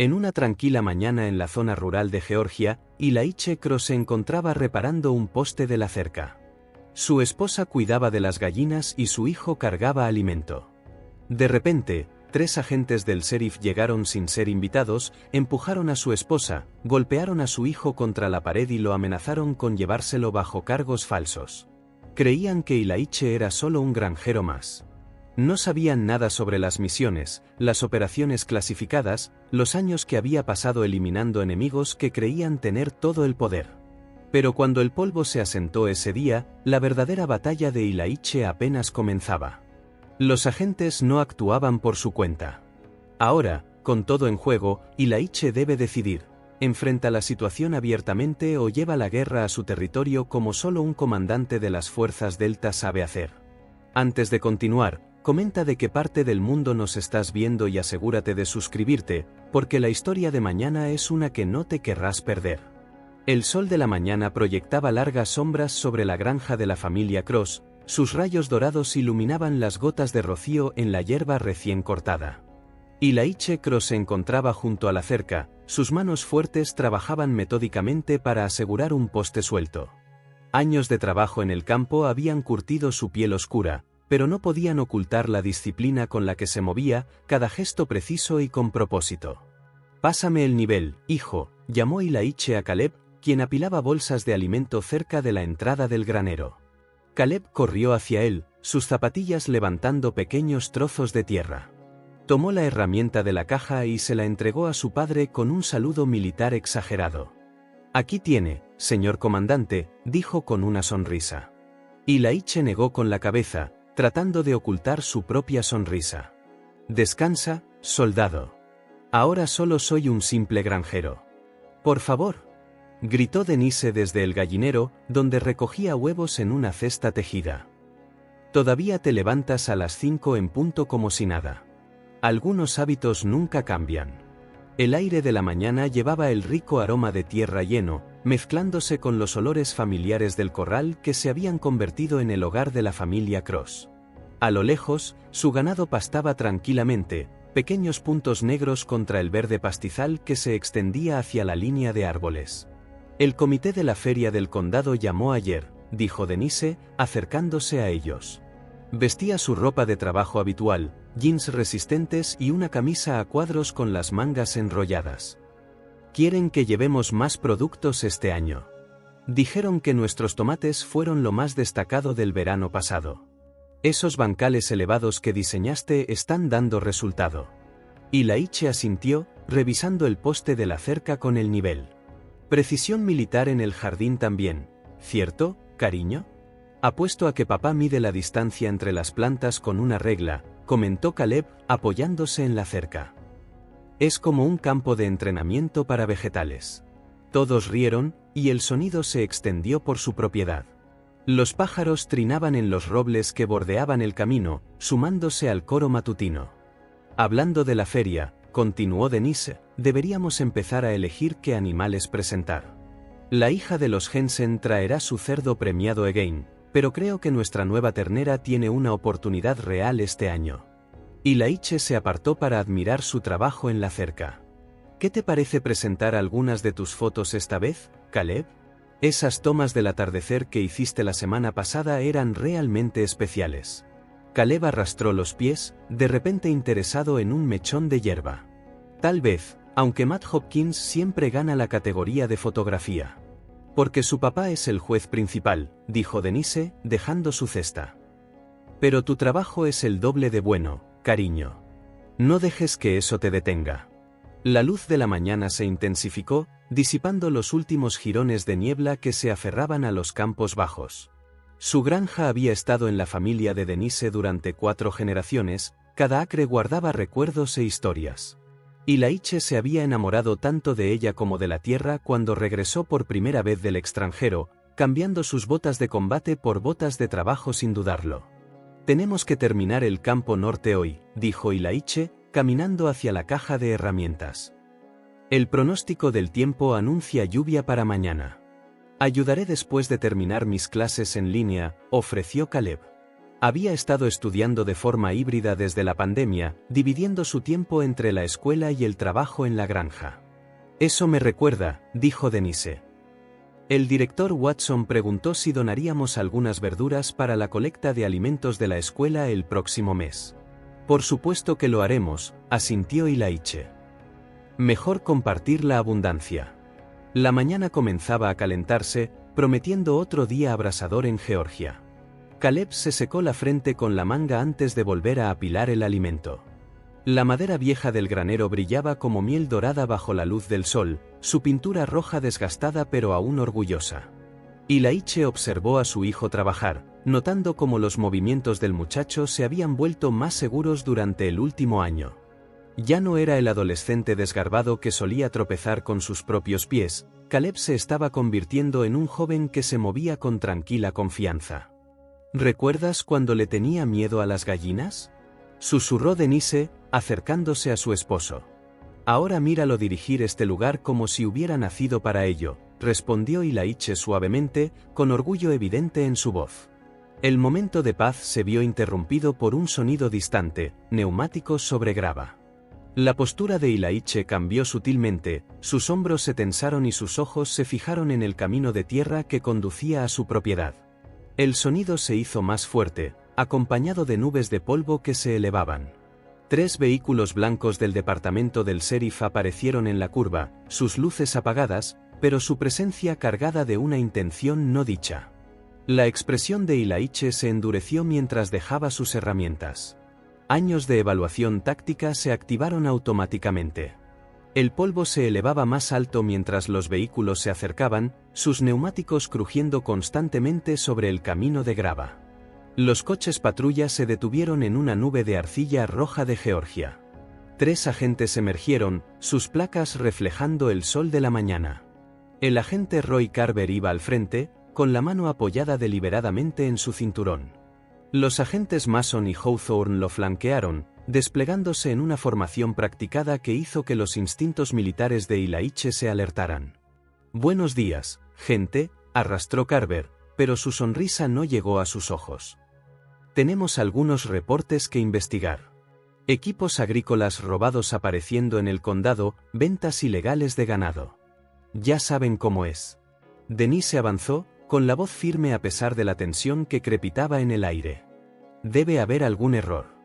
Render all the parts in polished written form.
En una tranquila mañana en la zona rural de Georgia, Ilaiche Cross se encontraba reparando un poste de la cerca. Su esposa cuidaba de las gallinas y su hijo cargaba alimento. De repente, 3 agentes del sheriff llegaron sin ser invitados, empujaron a su esposa, golpearon a su hijo contra la pared y lo amenazaron con llevárselo bajo cargos falsos. Creían que Ilaiche era solo un granjero más. No sabían nada sobre las misiones, las operaciones clasificadas, los años que había pasado eliminando enemigos que creían tener todo el poder. Pero cuando el polvo se asentó ese día, la verdadera batalla de Ilaiche apenas comenzaba. Los agentes no actuaban por su cuenta. Ahora, con todo en juego, Ilaiche debe decidir: ¿enfrenta la situación abiertamente o lleva la guerra a su territorio como solo un comandante de las fuerzas Delta sabe hacer? Antes de continuar, comenta de qué parte del mundo nos estás viendo y asegúrate de suscribirte, porque la historia de mañana es una que no te querrás perder. El sol de la mañana proyectaba largas sombras sobre la granja de la familia Cross, sus rayos dorados iluminaban las gotas de rocío en la hierba recién cortada. Ilaiche Cross se encontraba junto a la cerca, sus manos fuertes trabajaban metódicamente para asegurar un poste suelto. Años de trabajo en el campo habían curtido su piel oscura, pero no podían ocultar la disciplina con la que se movía, cada gesto preciso y con propósito. «Pásame el nivel, hijo», llamó Ilaiche a Caleb, quien apilaba bolsas de alimento cerca de la entrada del granero. Caleb corrió hacia él, sus zapatillas levantando pequeños trozos de tierra. Tomó la herramienta de la caja y se la entregó a su padre con un saludo militar exagerado. «Aquí tiene, señor comandante», dijo con una sonrisa. Ilaiche negó con la cabeza, tratando de ocultar su propia sonrisa. «Descansa, soldado. Ahora solo soy un simple granjero». «Por favor», gritó Denise desde el gallinero, donde recogía huevos en una cesta tejida. «Todavía te levantas a las 5 en punto como si nada. Algunos hábitos nunca cambian». El aire de la mañana llevaba el rico aroma de tierra lleno, mezclándose con los olores familiares del corral que se habían convertido en el hogar de la familia Cross. A lo lejos, su ganado pastaba tranquilamente, pequeños puntos negros contra el verde pastizal que se extendía hacia la línea de árboles. «El comité de la feria del condado llamó ayer», dijo Denise, acercándose a ellos. Vestía su ropa de trabajo habitual, jeans resistentes y una camisa a cuadros con las mangas enrolladas. «Quieren que llevemos más productos este año. Dijeron que nuestros tomates fueron lo más destacado del verano pasado. Esos bancales elevados que diseñaste están dando resultado». Ilaiche asintió, revisando el poste de la cerca con el nivel. «Precisión militar en el jardín también, ¿cierto, cariño? Apuesto a que papá mide la distancia entre las plantas con una regla», comentó Caleb, apoyándose en la cerca. «Es como un campo de entrenamiento para vegetales». Todos rieron, y el sonido se extendió por su propiedad. Los pájaros trinaban en los robles que bordeaban el camino, sumándose al coro matutino. «Hablando de la feria», continuó Denise, «deberíamos empezar a elegir qué animales presentar. La hija de los Jensen traerá su cerdo premiado Again, pero creo que nuestra nueva ternera tiene una oportunidad real este año». Ilaiche se apartó para admirar su trabajo en la cerca. «¿Qué te parece presentar algunas de tus fotos esta vez, Caleb? Esas tomas del atardecer que hiciste la semana pasada eran realmente especiales». Caleb arrastró los pies, de repente interesado en un mechón de hierba. «Tal vez, aunque Matt Hopkins siempre gana la categoría de fotografía. Porque su papá es el juez principal», dijo Denise, dejando su cesta. «Pero tu trabajo es el doble de bueno, cariño. No dejes que eso te detenga». La luz de la mañana se intensificó, disipando los últimos jirones de niebla que se aferraban a los campos bajos. Su granja había estado en la familia de Denise durante 4 generaciones, cada acre guardaba recuerdos e historias. Ilaiche se había enamorado tanto de ella como de la tierra cuando regresó por primera vez del extranjero, cambiando sus botas de combate por botas de trabajo sin dudarlo. «Tenemos que terminar el campo norte hoy», dijo Ilaiche, caminando hacia la caja de herramientas. «El pronóstico del tiempo anuncia lluvia para mañana». «Ayudaré después de terminar mis clases en línea», ofreció Caleb. Había estado estudiando de forma híbrida desde la pandemia, dividiendo su tiempo entre la escuela y el trabajo en la granja. Eso me recuerda, dijo Denise. El director Watson preguntó si donaríamos algunas verduras para la colecta de alimentos de la escuela el próximo mes. Por supuesto que lo haremos, asintió Ilaiche. Mejor compartir la abundancia. La mañana comenzaba a calentarse, prometiendo otro día abrasador en Georgia. Caleb se secó la frente con la manga antes de volver a apilar el alimento. La madera vieja del granero brillaba como miel dorada bajo la luz del sol, su pintura roja desgastada pero aún orgullosa. Ilaiche observó a su hijo trabajar, notando cómo los movimientos del muchacho se habían vuelto más seguros durante el último año. Ya no era el adolescente desgarbado que solía tropezar con sus propios pies, Caleb se estaba convirtiendo en un joven que se movía con tranquila confianza. ¿Recuerdas cuando le tenía miedo a las gallinas?, susurró Denise, acercándose a su esposo. Ahora míralo dirigir este lugar como si hubiera nacido para ello, respondió Ilaiche suavemente, con orgullo evidente en su voz. El momento de paz se vio interrumpido por un sonido distante, neumáticos sobre grava. La postura de Ilaiche cambió sutilmente, sus hombros se tensaron y sus ojos se fijaron en el camino de tierra que conducía a su propiedad. El sonido se hizo más fuerte, acompañado de nubes de polvo que se elevaban. 3 vehículos blancos del departamento del sheriff aparecieron en la curva, sus luces apagadas, pero su presencia cargada de una intención no dicha. La expresión de Ilaiche se endureció mientras dejaba sus herramientas. Años de evaluación táctica se activaron automáticamente. El polvo se elevaba más alto mientras los vehículos se acercaban, sus neumáticos crujiendo constantemente sobre el camino de grava. Los coches patrulla se detuvieron en una nube de arcilla roja de Georgia. 3 agentes emergieron, sus placas reflejando el sol de la mañana. El agente Roy Carver iba al frente, con la mano apoyada deliberadamente en su cinturón. Los agentes Mason y Hawthorne lo flanquearon, desplegándose en una formación practicada que hizo que los instintos militares de Ilaiche se alertaran. «Buenos días, gente», arrastró Carver, pero su sonrisa no llegó a sus ojos. «Tenemos algunos reportes que investigar. Equipos agrícolas robados apareciendo en el condado, ventas ilegales de ganado. Ya saben cómo es». Denise avanzó, con la voz firme a pesar de la tensión que crepitaba en el aire. «Debe haber algún error.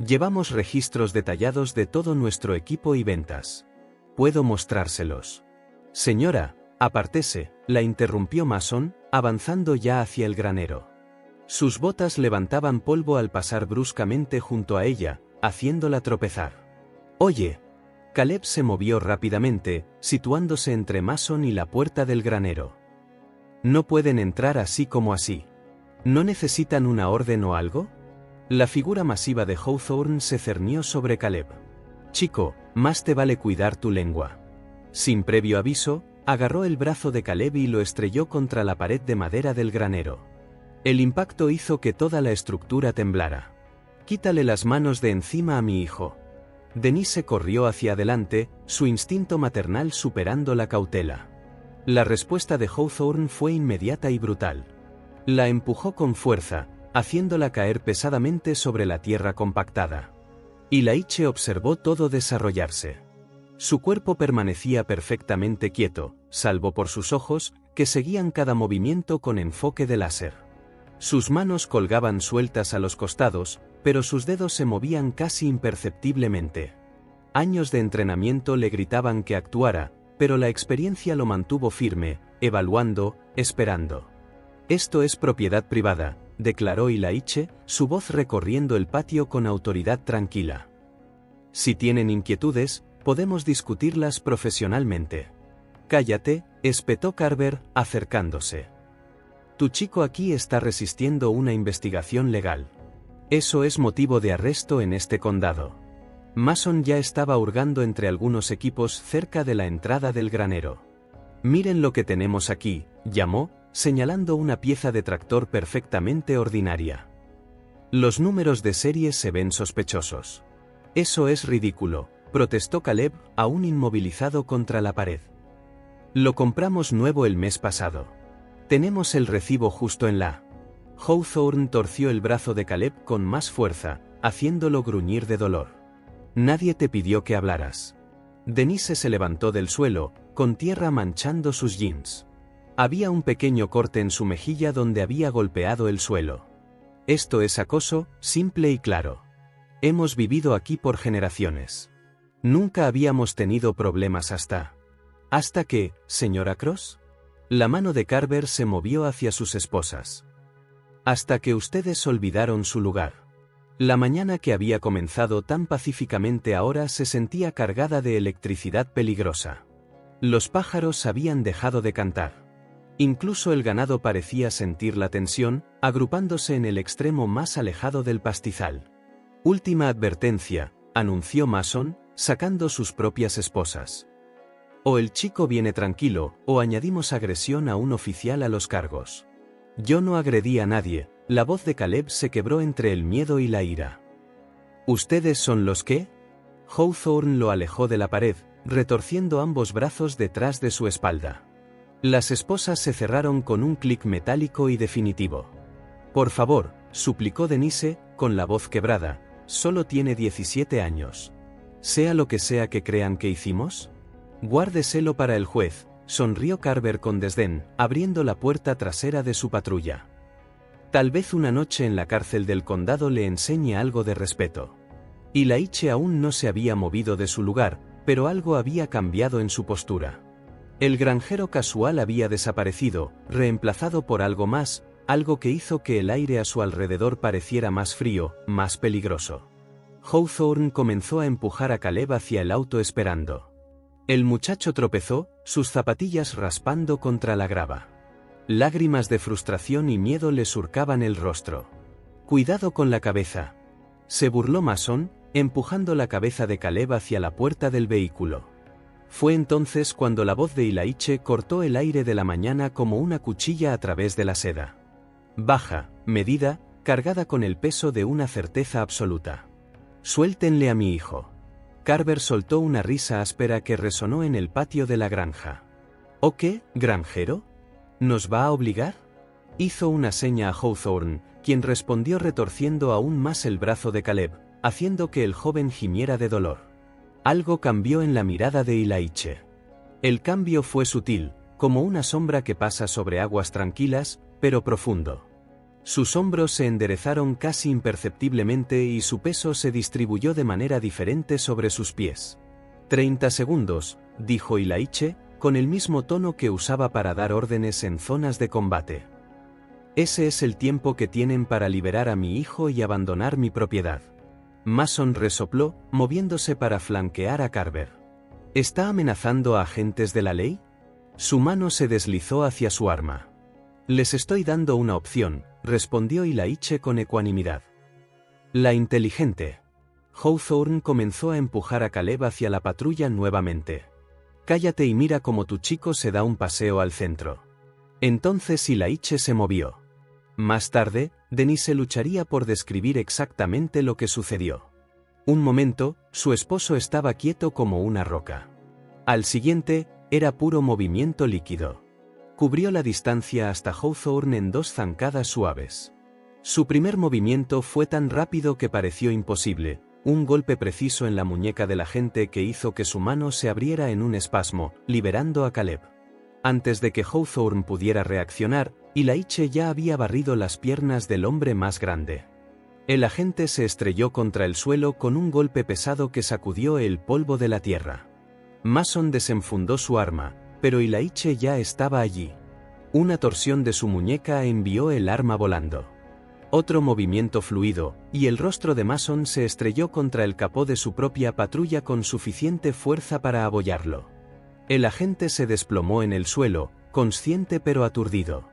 Llevamos registros detallados de todo nuestro equipo y ventas. Puedo mostrárselos». «Señora, apártese», la interrumpió Mason, avanzando ya hacia el granero. Sus botas levantaban polvo al pasar bruscamente junto a ella, haciéndola tropezar. «Oye». Caleb se movió rápidamente, situándose entre Mason y la puerta del granero. «No pueden entrar así como así. ¿No necesitan una orden o algo?». La figura masiva de Hawthorne se cernió sobre Caleb. «Chico, más te vale cuidar tu lengua». Sin previo aviso, agarró el brazo de Caleb y lo estrelló contra la pared de madera del granero. El impacto hizo que toda la estructura temblara. «Quítale las manos de encima a mi hijo». Denise corrió hacia adelante, su instinto maternal superando la cautela. La respuesta de Hawthorne fue inmediata y brutal. La empujó con fuerza, haciéndola caer pesadamente sobre la tierra compactada. Ilaiche observó todo desarrollarse. Su cuerpo permanecía perfectamente quieto, salvo por sus ojos, que seguían cada movimiento con enfoque de láser. Sus manos colgaban sueltas a los costados, pero sus dedos se movían casi imperceptiblemente. Años de entrenamiento le gritaban que actuara, pero la experiencia lo mantuvo firme, evaluando, esperando. «Esto es propiedad privada», declaró Ilaiche, su voz recorriendo el patio con autoridad tranquila. «Si tienen inquietudes, podemos discutirlas profesionalmente». «Cállate», espetó Carver, acercándose. «Tu chico aquí está resistiendo una investigación legal. Eso es motivo de arresto en este condado». Mason ya estaba hurgando entre algunos equipos cerca de la entrada del granero. «Miren lo que tenemos aquí», llamó, señalando una pieza de tractor perfectamente ordinaria. «Los números de serie se ven sospechosos». «Eso es ridículo», protestó Caleb, aún inmovilizado contra la pared. «Lo compramos nuevo el mes pasado. Tenemos el recibo justo en la». Hawthorne torció el brazo de Caleb con más fuerza, haciéndolo gruñir de dolor. Nadie te pidió que hablaras. Denise se levantó del suelo, con tierra manchando sus jeans. Había un pequeño corte en su mejilla donde había golpeado el suelo. Esto es acoso, simple y claro. Hemos vivido aquí por generaciones. Nunca habíamos tenido problemas hasta que, señora Cross. La mano de Carver se movió hacia sus esposas. Hasta que ustedes olvidaron su lugar. La mañana que había comenzado tan pacíficamente ahora se sentía cargada de electricidad peligrosa. Los pájaros habían dejado de cantar. Incluso el ganado parecía sentir la tensión, agrupándose en el extremo más alejado del pastizal. Última advertencia, anunció Mason, sacando sus propias esposas. O el chico viene tranquilo, o añadimos agresión a un oficial a los cargos. Yo no agredí a nadie. La voz de Caleb se quebró entre el miedo y la ira. ¿Ustedes son los qué? Hawthorne lo alejó de la pared, retorciendo ambos brazos detrás de su espalda. Las esposas se cerraron con un clic metálico y definitivo. Por favor, suplicó Denise, con la voz quebrada, solo tiene 17 años. Sea lo que sea que crean que hicimos. Guárdeselo para el juez, sonrió Carver con desdén, abriendo la puerta trasera de su patrulla. Tal vez una noche en la cárcel del condado le enseñe algo de respeto. Y Laiche aún no se había movido de su lugar, pero algo había cambiado en su postura. El granjero casual había desaparecido, reemplazado por algo más, algo que hizo que el aire a su alrededor pareciera más frío, más peligroso. Hawthorne comenzó a empujar a Caleb hacia el auto esperando. El muchacho tropezó, sus zapatillas raspando contra la grava. Lágrimas de frustración y miedo le surcaban el rostro. Cuidado con la cabeza. Se burló Mason, empujando la cabeza de Caleb hacia la puerta del vehículo. Fue entonces cuando la voz de Ilaiche cortó el aire de la mañana como una cuchilla a través de la seda. Baja, medida, cargada con el peso de una certeza absoluta. Suéltenle a mi hijo. Carver soltó una risa áspera que resonó en el patio de la granja. ¿O qué, granjero? ¿Nos va a obligar? Hizo una seña a Hawthorne, quien respondió retorciendo aún más el brazo de Caleb, haciendo que el joven gimiera de dolor. Algo cambió en la mirada de Ilaiche. El cambio fue sutil, como una sombra que pasa sobre aguas tranquilas, pero profundo. Sus hombros se enderezaron casi imperceptiblemente y su peso se distribuyó de manera diferente sobre sus pies. 30 segundos, dijo Ilaiche, con el mismo tono que usaba para dar órdenes en zonas de combate. Ese es el tiempo que tienen para liberar a mi hijo y abandonar mi propiedad. Mason resopló, moviéndose para flanquear a Carver. ¿Está amenazando a agentes de la ley? Su mano se deslizó hacia su arma. Les estoy dando una opción, respondió Ilaiche con ecuanimidad. La inteligente. Hawthorne comenzó a empujar a Caleb hacia la patrulla nuevamente. Cállate y mira cómo tu chico se da un paseo al centro. Entonces Ilaiche se movió. Más tarde, Denise lucharía por describir exactamente lo que sucedió. Un momento, su esposo estaba quieto como una roca. Al siguiente, era puro movimiento líquido. Cubrió la distancia hasta Hawthorne en 2 zancadas suaves. Su primer movimiento fue tan rápido que pareció imposible, un golpe preciso en la muñeca del agente que hizo que su mano se abriera en un espasmo, liberando a Caleb. Antes de que Hawthorne pudiera reaccionar, Ilaiche ya había barrido las piernas del hombre más grande. El agente se estrelló contra el suelo con un golpe pesado que sacudió el polvo de la tierra. Mason desenfundó su arma, pero Ilaiche ya estaba allí. Una torsión de su muñeca envió el arma volando. Otro movimiento fluido, y el rostro de Mason se estrelló contra el capó de su propia patrulla con suficiente fuerza para abollarlo. El agente se desplomó en el suelo, consciente pero aturdido.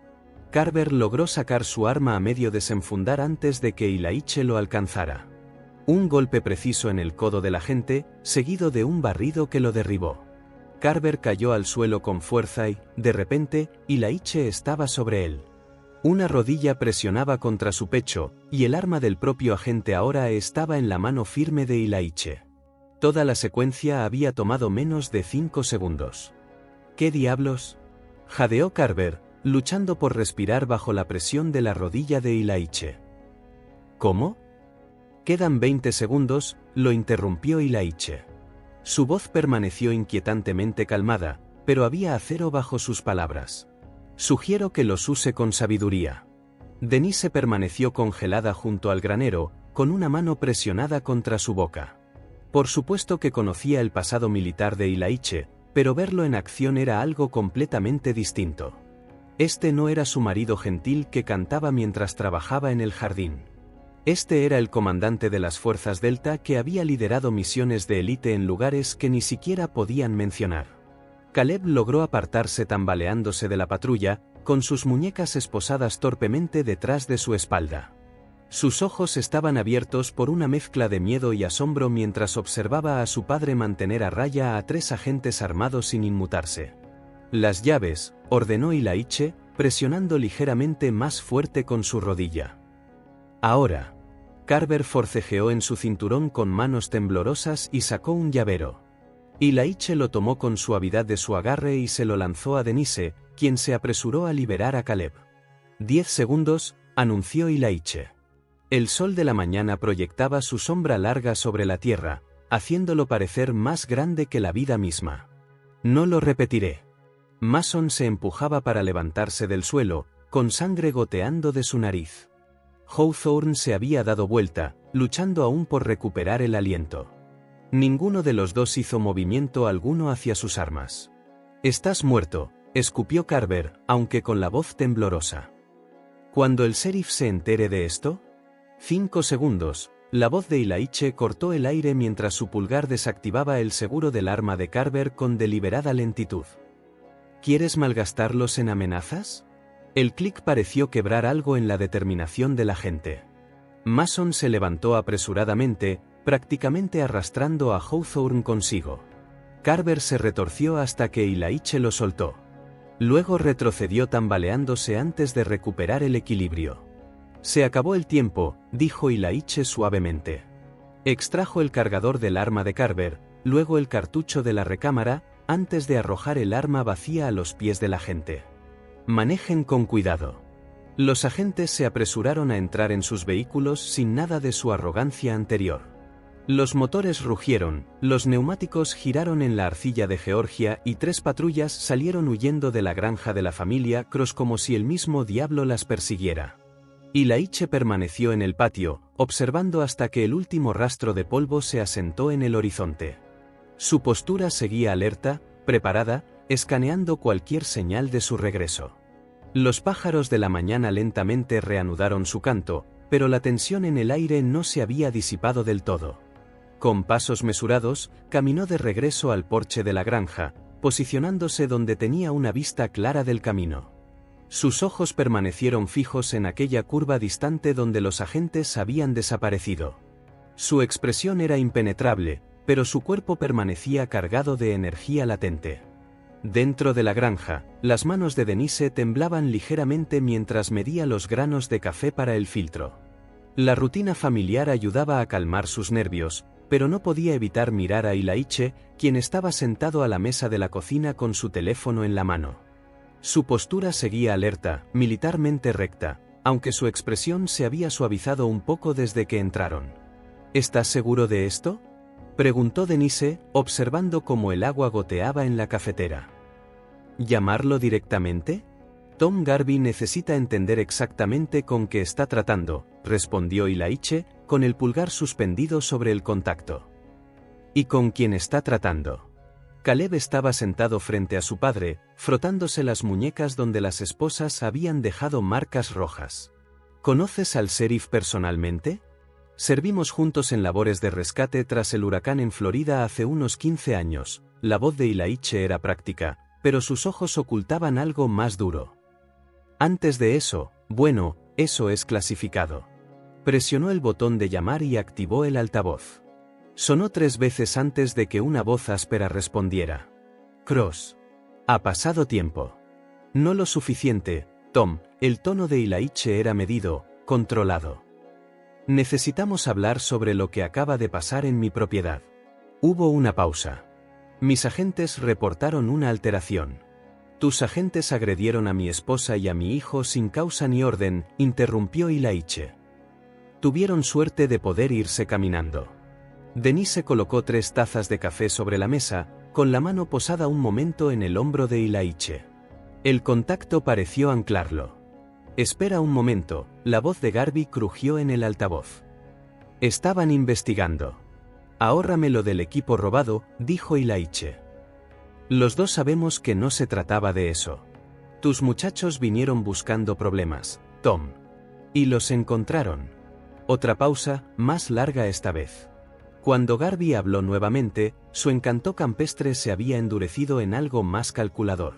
Carver logró sacar su arma a medio desenfundar antes de que Ilaiche lo alcanzara. Un golpe preciso en el codo del agente, seguido de un barrido que lo derribó. Carver cayó al suelo con fuerza y, de repente, Ilaiche estaba sobre él. Una rodilla presionaba contra su pecho, y el arma del propio agente ahora estaba en la mano firme de Ilaiche. Toda la secuencia había tomado menos de 5 segundos. ¿Qué diablos? Jadeó Carver, luchando por respirar bajo la presión de la rodilla de Ilaiche. ¿Cómo? Quedan 20 segundos, lo interrumpió Ilaiche. Su voz permaneció inquietantemente calmada, pero había acero bajo sus palabras. Sugiero que los use con sabiduría. Denise permaneció congelada junto al granero, con una mano presionada contra su boca. Por supuesto que conocía el pasado militar de Ilaiche, pero verlo en acción era algo completamente distinto. Este no era su marido gentil que cantaba mientras trabajaba en el jardín. Este era el comandante de las fuerzas Delta que había liderado misiones de élite en lugares que ni siquiera podían mencionar. Caleb logró apartarse tambaleándose de la patrulla, con sus muñecas esposadas torpemente detrás de su espalda. Sus ojos estaban abiertos por una mezcla de miedo y asombro mientras observaba a su padre mantener a raya a 3 agentes armados sin inmutarse. «Las llaves», ordenó Ilaiche, presionando ligeramente más fuerte con su rodilla. «Ahora». Carver forcejeó en su cinturón con manos temblorosas y sacó un llavero. Ilaiche lo tomó con suavidad de su agarre y se lo lanzó a Denise, quien se apresuró a liberar a Caleb. 10 segundos, anunció Ilaiche. El sol de la mañana proyectaba su sombra larga sobre la tierra, haciéndolo parecer más grande que la vida misma. «No lo repetiré». Mason se empujaba para levantarse del suelo, con sangre goteando de su nariz. Hawthorne se había dado vuelta, luchando aún por recuperar el aliento. Ninguno de los dos hizo movimiento alguno hacia sus armas. «Estás muerto», escupió Carver, aunque con la voz temblorosa. «¿Cuando el sheriff se entere de esto?» 5 segundos. La voz de Ilaiche cortó el aire mientras su pulgar desactivaba el seguro del arma de Carver con deliberada lentitud. «¿Quieres malgastarlos en amenazas?» El clic pareció quebrar algo en la determinación del agente. Mason se levantó apresuradamente, prácticamente arrastrando a Hawthorne consigo. Carver se retorció hasta que Ilaiche lo soltó. Luego retrocedió tambaleándose antes de recuperar el equilibrio. «Se acabó el tiempo», dijo Ilaiche suavemente. Extrajo el cargador del arma de Carver, luego el cartucho de la recámara, antes de arrojar el arma vacía a los pies del agente. «Manejen con cuidado». Los agentes se apresuraron a entrar en sus vehículos sin nada de su arrogancia anterior. Los motores rugieron, los neumáticos giraron en la arcilla de Georgia y 3 patrullas salieron huyendo de la granja de la familia Cross como si el mismo diablo las persiguiera. Ilaiche permaneció en el patio, observando hasta que el último rastro de polvo se asentó en el horizonte. Su postura seguía alerta, preparada, escaneando cualquier señal de su regreso. Los pájaros de la mañana lentamente reanudaron su canto, pero la tensión en el aire no se había disipado del todo. Con pasos mesurados, caminó de regreso al porche de la granja, posicionándose donde tenía una vista clara del camino. Sus ojos permanecieron fijos en aquella curva distante donde los agentes habían desaparecido. Su expresión era impenetrable, pero su cuerpo permanecía cargado de energía latente. Dentro de la granja, las manos de Denise temblaban ligeramente mientras medía los granos de café para el filtro. La rutina familiar ayudaba a calmar sus nervios, pero no podía evitar mirar a Ilaiche, quien estaba sentado a la mesa de la cocina con su teléfono en la mano. Su postura seguía alerta, militarmente recta, aunque su expresión se había suavizado un poco desde que entraron. «¿Estás seguro de esto?», preguntó Denise, observando cómo el agua goteaba en la cafetera. «¿Llamarlo directamente?» «Tom Garvey necesita entender exactamente con qué está tratando», respondió Ilaiche, con el pulgar suspendido sobre el contacto. «¿Y con quién está tratando?» Caleb estaba sentado frente a su padre, frotándose las muñecas donde las esposas habían dejado marcas rojas. «¿Conoces al sheriff personalmente?» «Servimos juntos en labores de rescate tras el huracán en Florida hace unos 15 años». La voz de Ilaiche era práctica, pero sus ojos ocultaban algo más duro. «Antes de eso, bueno, eso es clasificado». Presionó el botón de llamar y activó el altavoz. Sonó 3 veces antes de que una voz áspera respondiera. «Cross. Ha pasado tiempo». «No lo suficiente, Tom». El tono de Ilaiche era medido, controlado. «Necesitamos hablar sobre lo que acaba de pasar en mi propiedad». Hubo una pausa. «Mis agentes reportaron una alteración». Tus agentes agredieron a mi esposa y a mi hijo sin causa ni orden, interrumpió Ilaiche. Tuvieron suerte de poder irse caminando. Denise colocó 3 tazas de café sobre la mesa, con la mano posada un momento en el hombro de Ilaiche. El contacto pareció anclarlo. Espera un momento, la voz de Garby crujió en el altavoz. Estaban investigando. Ahórrame lo del equipo robado, dijo Ilaiche. Los dos sabemos que no se trataba de eso. Tus muchachos vinieron buscando problemas, Tom. Y los encontraron. Otra pausa, más larga esta vez. Cuando Garby habló nuevamente, su encanto campestre se había endurecido en algo más calculador.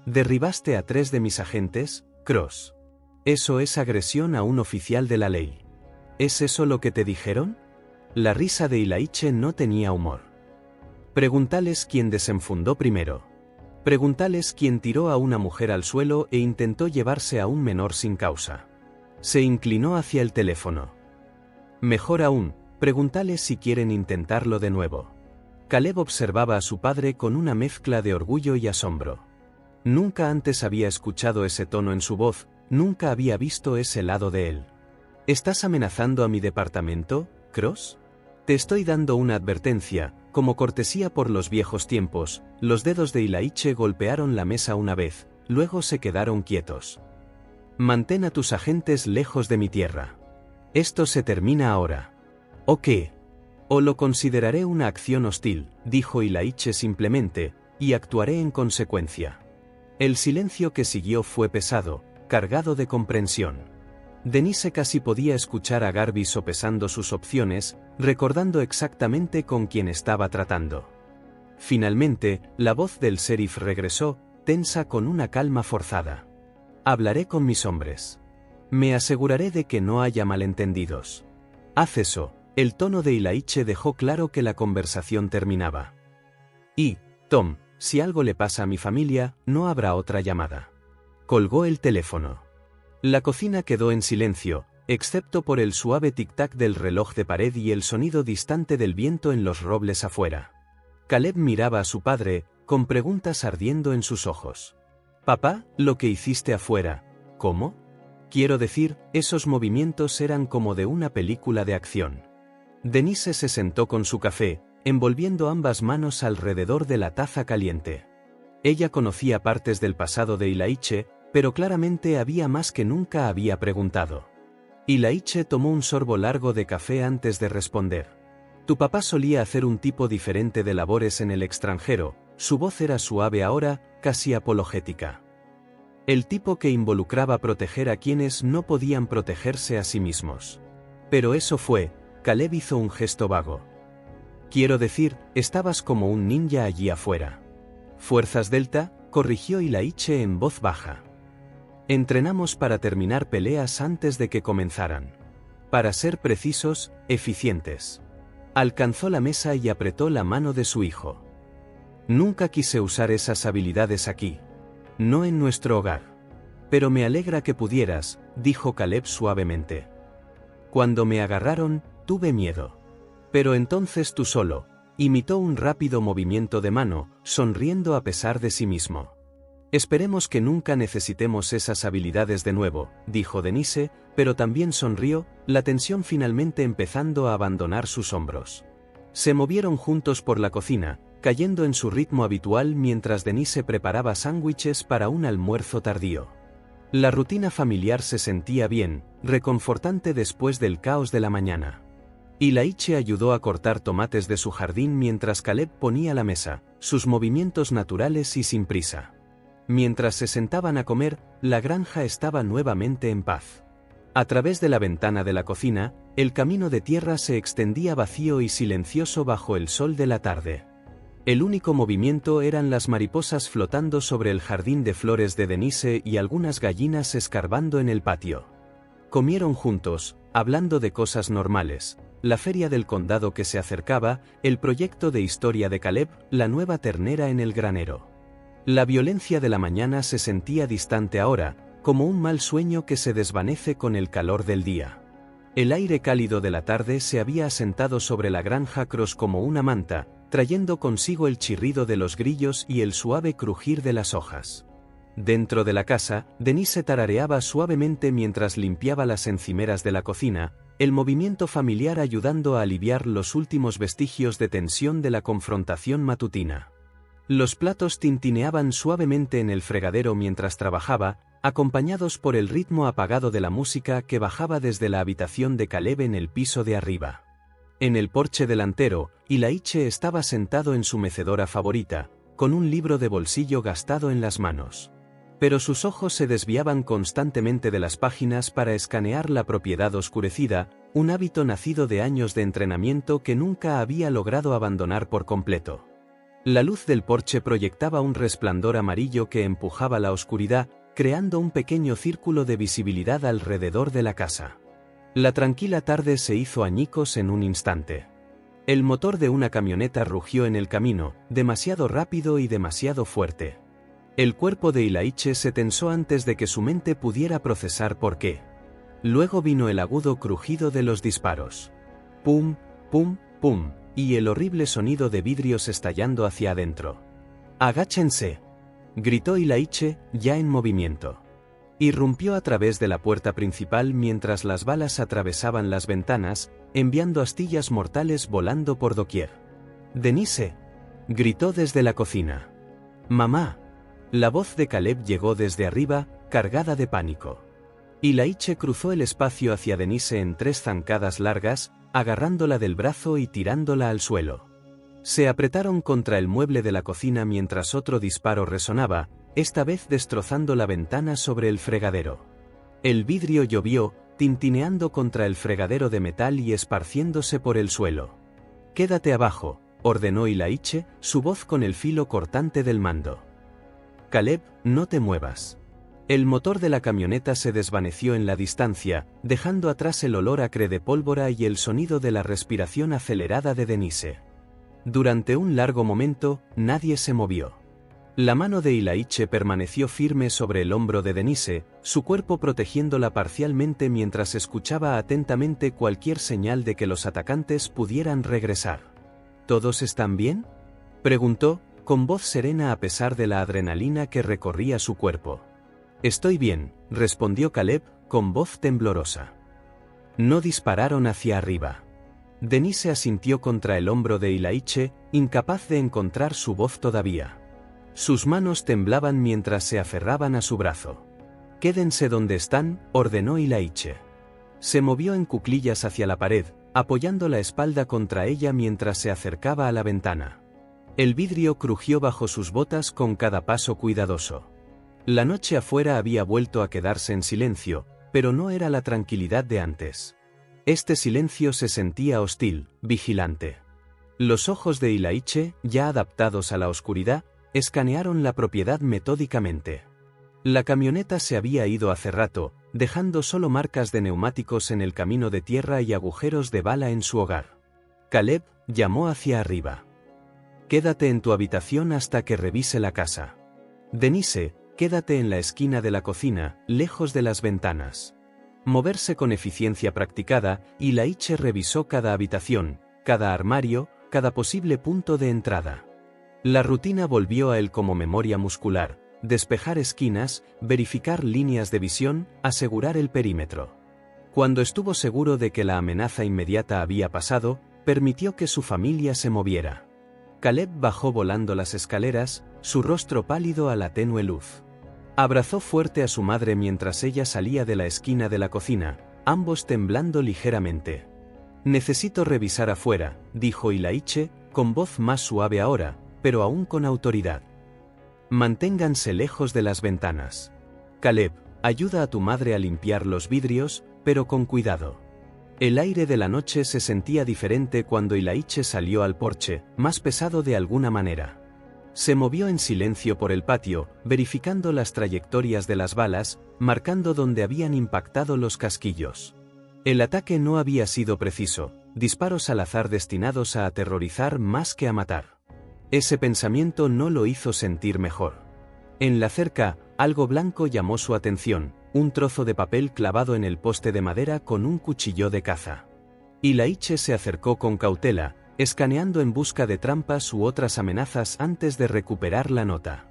¿Derribaste a 3 de mis agentes, Cross? Eso es agresión a un oficial de la ley. ¿Es eso lo que te dijeron? La risa de Ilaiche no tenía humor. Pregúntales quién desenfundó primero. Pregúntales quién tiró a una mujer al suelo e intentó llevarse a un menor sin causa. Se inclinó hacia el teléfono. Mejor aún, pregúntales si quieren intentarlo de nuevo. Caleb observaba a su padre con una mezcla de orgullo y asombro. Nunca antes había escuchado ese tono en su voz, nunca había visto ese lado de él. ¿Estás amenazando a mi departamento, Cross? Te estoy dando una advertencia, como cortesía por los viejos tiempos. Los dedos de Ilaiche golpearon la mesa una vez, luego se quedaron quietos. Mantén a tus agentes lejos de mi tierra. Esto se termina ahora. ¿O qué? O lo consideraré una acción hostil, dijo Ilaiche simplemente, y actuaré en consecuencia. El silencio que siguió fue pesado, cargado de comprensión. Denise casi podía escuchar a Garby sopesando sus opciones, recordando exactamente con quién estaba tratando. Finalmente, la voz del sheriff regresó, tensa con una calma forzada. Hablaré con mis hombres. Me aseguraré de que no haya malentendidos. Haz eso. El tono de Ilaiche dejó claro que la conversación terminaba. Y, Tom, si algo le pasa a mi familia, no habrá otra llamada. Colgó el teléfono. La cocina quedó en silencio, excepto por el suave tic-tac del reloj de pared y el sonido distante del viento en los robles afuera. Caleb miraba a su padre, con preguntas ardiendo en sus ojos. «Papá, lo que hiciste afuera, ¿cómo?» Quiero decir, esos movimientos eran como de una película de acción. Denise se sentó con su café, envolviendo ambas manos alrededor de la taza caliente. Ella conocía partes del pasado de Ilaiche, pero claramente había más que nunca había preguntado. Ilaiche tomó un sorbo largo de café antes de responder. Tu papá solía hacer un tipo diferente de labores en el extranjero, su voz era suave ahora, casi apologética. El tipo que involucraba proteger a quienes no podían protegerse a sí mismos. Pero eso fue, Caleb hizo un gesto vago. Quiero decir, estabas como un ninja allí afuera. Fuerzas Delta, corrigió Ilaiche en voz baja. Entrenamos para terminar peleas antes de que comenzaran. Para ser precisos, eficientes. Alcanzó la mesa y apretó la mano de su hijo. Nunca quise usar esas habilidades aquí. No en nuestro hogar. Pero me alegra que pudieras, dijo Caleb suavemente. Cuando me agarraron, tuve miedo. Pero entonces tú solo, imitó un rápido movimiento de mano, sonriendo a pesar de sí mismo. Esperemos que nunca necesitemos esas habilidades de nuevo, dijo Denise, pero también sonrió, la tensión finalmente empezando a abandonar sus hombros. Se movieron juntos por la cocina, cayendo en su ritmo habitual mientras Denise preparaba sándwiches para un almuerzo tardío. La rutina familiar se sentía bien, reconfortante después del caos de la mañana. Ilaiche ayudó a cortar tomates de su jardín mientras Caleb ponía la mesa, sus movimientos naturales y sin prisa. Mientras se sentaban a comer, la granja estaba nuevamente en paz. A través de la ventana de la cocina, el camino de tierra se extendía vacío y silencioso bajo el sol de la tarde. El único movimiento eran las mariposas flotando sobre el jardín de flores de Denise y algunas gallinas escarbando en el patio. Comieron juntos, hablando de cosas normales, la feria del condado que se acercaba, el proyecto de historia de Caleb, la nueva ternera en el granero. La violencia de la mañana se sentía distante ahora, como un mal sueño que se desvanece con el calor del día. El aire cálido de la tarde se había asentado sobre la granja Cross como una manta, trayendo consigo el chirrido de los grillos y el suave crujir de las hojas. Dentro de la casa, Denise tarareaba suavemente mientras limpiaba las encimeras de la cocina, el movimiento familiar ayudando a aliviar los últimos vestigios de tensión de la confrontación matutina. Los platos tintineaban suavemente en el fregadero mientras trabajaba, acompañados por el ritmo apagado de la música que bajaba desde la habitación de Caleb en el piso de arriba. En el porche delantero, Ilaiche estaba sentado en su mecedora favorita, con un libro de bolsillo gastado en las manos. Pero sus ojos se desviaban constantemente de las páginas para escanear la propiedad oscurecida, un hábito nacido de años de entrenamiento que nunca había logrado abandonar por completo. La luz del porche proyectaba un resplandor amarillo que empujaba la oscuridad, creando un pequeño círculo de visibilidad alrededor de la casa. La tranquila tarde se hizo añicos en un instante. El motor de una camioneta rugió en el camino, demasiado rápido y demasiado fuerte. El cuerpo de Ilaiche se tensó antes de que su mente pudiera procesar por qué. Luego vino el agudo crujido de los disparos. Pum, pum, pum, y el horrible sonido de vidrios estallando hacia adentro. ¡Agáchense!, gritó Ilaiche, ya en movimiento. Irrumpió a través de la puerta principal mientras las balas atravesaban las ventanas, enviando astillas mortales volando por doquier. «Denise», gritó desde la cocina. «Mamá». La voz de Caleb llegó desde arriba, cargada de pánico. Ilaiche cruzó el espacio hacia Denise en 3 zancadas largas, agarrándola del brazo y tirándola al suelo. Se apretaron contra el mueble de la cocina mientras otro disparo resonaba, esta vez destrozando la ventana sobre el fregadero. El vidrio llovió, tintineando contra el fregadero de metal y esparciéndose por el suelo. «Quédate abajo», ordenó Ilaiche, su voz con el filo cortante del mando. «Caleb, no te muevas». El motor de la camioneta se desvaneció en la distancia, dejando atrás el olor acre de pólvora y el sonido de la respiración acelerada de Denise. Durante un largo momento, nadie se movió. La mano de Ilaiche permaneció firme sobre el hombro de Denise, su cuerpo protegiéndola parcialmente mientras escuchaba atentamente cualquier señal de que los atacantes pudieran regresar. «¿Todos están bien?», preguntó, con voz serena a pesar de la adrenalina que recorría su cuerpo. «Estoy bien», respondió Caleb, con voz temblorosa. No dispararon hacia arriba. Denise asintió contra el hombro de Ilaiche, incapaz de encontrar su voz todavía. Sus manos temblaban mientras se aferraban a su brazo. «Quédense donde están», ordenó Ilaiche. Se movió en cuclillas hacia la pared, apoyando la espalda contra ella mientras se acercaba a la ventana. El vidrio crujió bajo sus botas con cada paso cuidadoso. La noche afuera había vuelto a quedarse en silencio, pero no era la tranquilidad de antes. Este silencio se sentía hostil, vigilante. Los ojos de Ilaiche, ya adaptados a la oscuridad, escanearon la propiedad metódicamente. La camioneta se había ido hace rato, dejando solo marcas de neumáticos en el camino de tierra y agujeros de bala en su hogar. Caleb llamó hacia arriba. «Quédate en tu habitación hasta que revise la casa. Denise, quédate en la esquina de la cocina, lejos de las ventanas». Moverse con eficiencia practicada, Ilaiche revisó cada habitación, cada armario, cada posible punto de entrada. La rutina volvió a él como memoria muscular: despejar esquinas, verificar líneas de visión, asegurar el perímetro. Cuando estuvo seguro de que la amenaza inmediata había pasado, permitió que su familia se moviera. Caleb bajó volando las escaleras, su rostro pálido a la tenue luz. Abrazó fuerte a su madre mientras ella salía de la esquina de la cocina, ambos temblando ligeramente. «Necesito revisar afuera», dijo Ilaiche, con voz más suave ahora, pero aún con autoridad. «Manténganse lejos de las ventanas. Caleb, ayuda a tu madre a limpiar los vidrios, pero con cuidado». El aire de la noche se sentía diferente cuando Ilaiche salió al porche, más pesado de alguna manera. Se movió en silencio por el patio, verificando las trayectorias de las balas, marcando dónde habían impactado los casquillos. El ataque no había sido preciso, disparos al azar destinados a aterrorizar más que a matar. Ese pensamiento no lo hizo sentir mejor. En la cerca, algo blanco llamó su atención, un trozo de papel clavado en el poste de madera con un cuchillo de caza. Ilaiche se acercó con cautela, escaneando en busca de trampas u otras amenazas antes de recuperar la nota.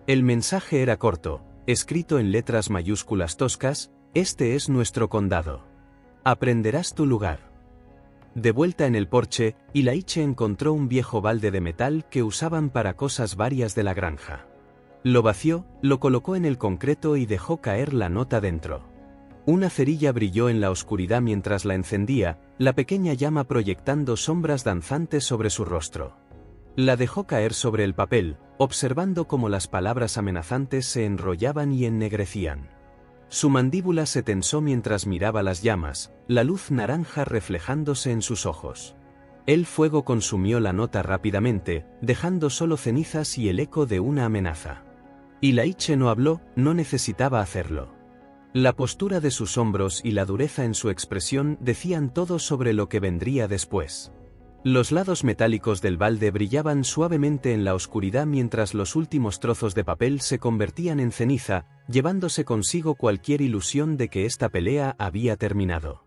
El mensaje era corto: escrito en letras mayúsculas toscas: «Este es nuestro condado. Aprenderás tu lugar». De vuelta en el porche, Ilaiche encontró un viejo balde de metal que usaban para cosas varias de la granja. Lo vació, lo colocó en el concreto y dejó caer la nota dentro. Una cerilla brilló en la oscuridad mientras la encendía, la pequeña llama proyectando sombras danzantes sobre su rostro. La dejó caer sobre el papel, observando cómo las palabras amenazantes se enrollaban y ennegrecían. Su mandíbula se tensó mientras miraba las llamas, la luz naranja reflejándose en sus ojos. El fuego consumió la nota rápidamente, dejando solo cenizas y el eco de una amenaza. Ilaiche no habló, no necesitaba hacerlo. La postura de sus hombros y la dureza en su expresión decían todo sobre lo que vendría después. Los lados metálicos del balde brillaban suavemente en la oscuridad mientras los últimos trozos de papel se convertían en ceniza, llevándose consigo cualquier ilusión de que esta pelea había terminado.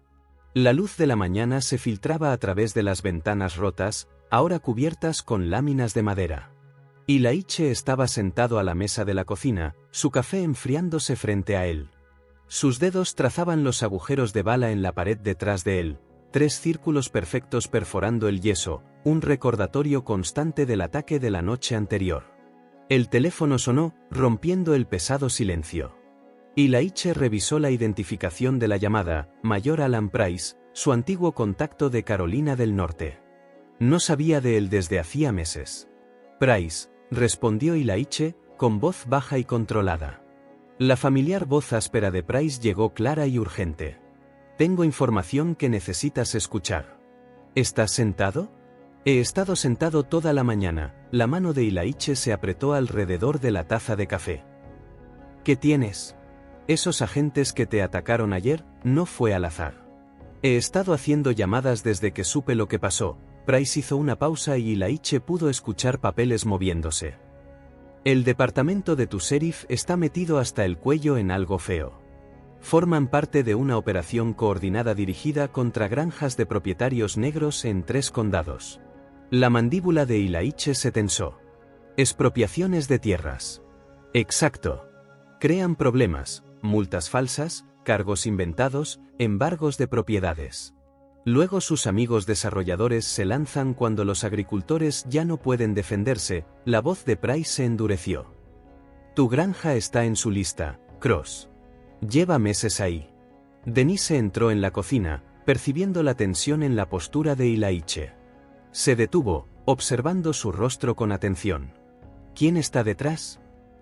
La luz de la mañana se filtraba a través de las ventanas rotas, ahora cubiertas con láminas de madera. Ilaiche estaba sentado a la mesa de la cocina, su café enfriándose frente a él. Sus dedos trazaban los agujeros de bala en la pared detrás de él. 3 círculos perfectos perforando el yeso, un recordatorio constante del ataque de la noche anterior. El teléfono sonó, rompiendo el pesado silencio. Ilaiche revisó la identificación de la llamada: Mayor Alan Price, su antiguo contacto de Carolina del Norte. No sabía de él desde hacía meses. Price, respondió Ilaiche, con voz baja y controlada. La familiar voz áspera de Price llegó clara y urgente. Tengo información que necesitas escuchar. ¿Estás sentado? He estado sentado toda la mañana. La mano de Ilaiche se apretó alrededor de la taza de café. ¿Qué tienes? Esos agentes que te atacaron ayer, no fue al azar. He estado haciendo llamadas desde que supe lo que pasó. Price hizo una pausa y Ilaiche pudo escuchar papeles moviéndose. El departamento de tu sheriff está metido hasta el cuello en algo feo. Forman parte de una operación coordinada dirigida contra granjas de propietarios negros en 3 condados. La mandíbula de Ilaiche se tensó. Expropiaciones de tierras. Exacto. Crean problemas, multas falsas, cargos inventados, embargos de propiedades. Luego sus amigos desarrolladores se lanzan cuando los agricultores ya no pueden defenderse. La voz de Price se endureció. Tu granja está en su lista, Cross. Lleva meses ahí. Denise entró en la cocina, percibiendo la tensión en la postura de Ilaiche. Se detuvo, observando su rostro con atención. ¿Quién está detrás?,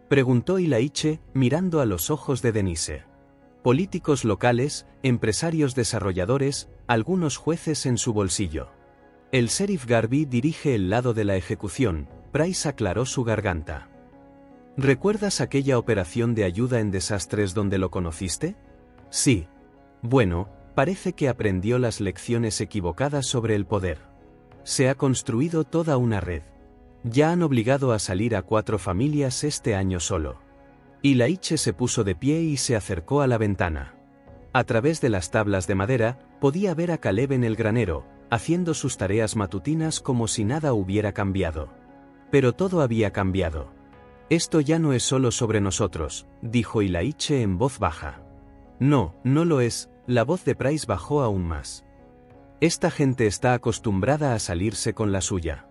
preguntó Ilaiche, mirando a los ojos de Denise. Políticos locales, empresarios desarrolladores, algunos jueces en su bolsillo. El sheriff Garvey dirige el lado de la ejecución. Price aclaró su garganta. ¿Recuerdas aquella operación de ayuda en desastres donde lo conociste? Sí. Bueno, parece que aprendió las lecciones equivocadas sobre el poder. Se ha construido toda una red. Ya han obligado a salir a 4 familias este año solo. Ilaiche se puso de pie y se acercó a la ventana. A través de las tablas de madera, podía ver a Caleb en el granero, haciendo sus tareas matutinas como si nada hubiera cambiado. Pero todo había cambiado. Esto ya no es solo sobre nosotros, dijo Ilaiche en voz baja. No, no lo es. La voz de Price bajó aún más. Esta gente está acostumbrada a salirse con la suya.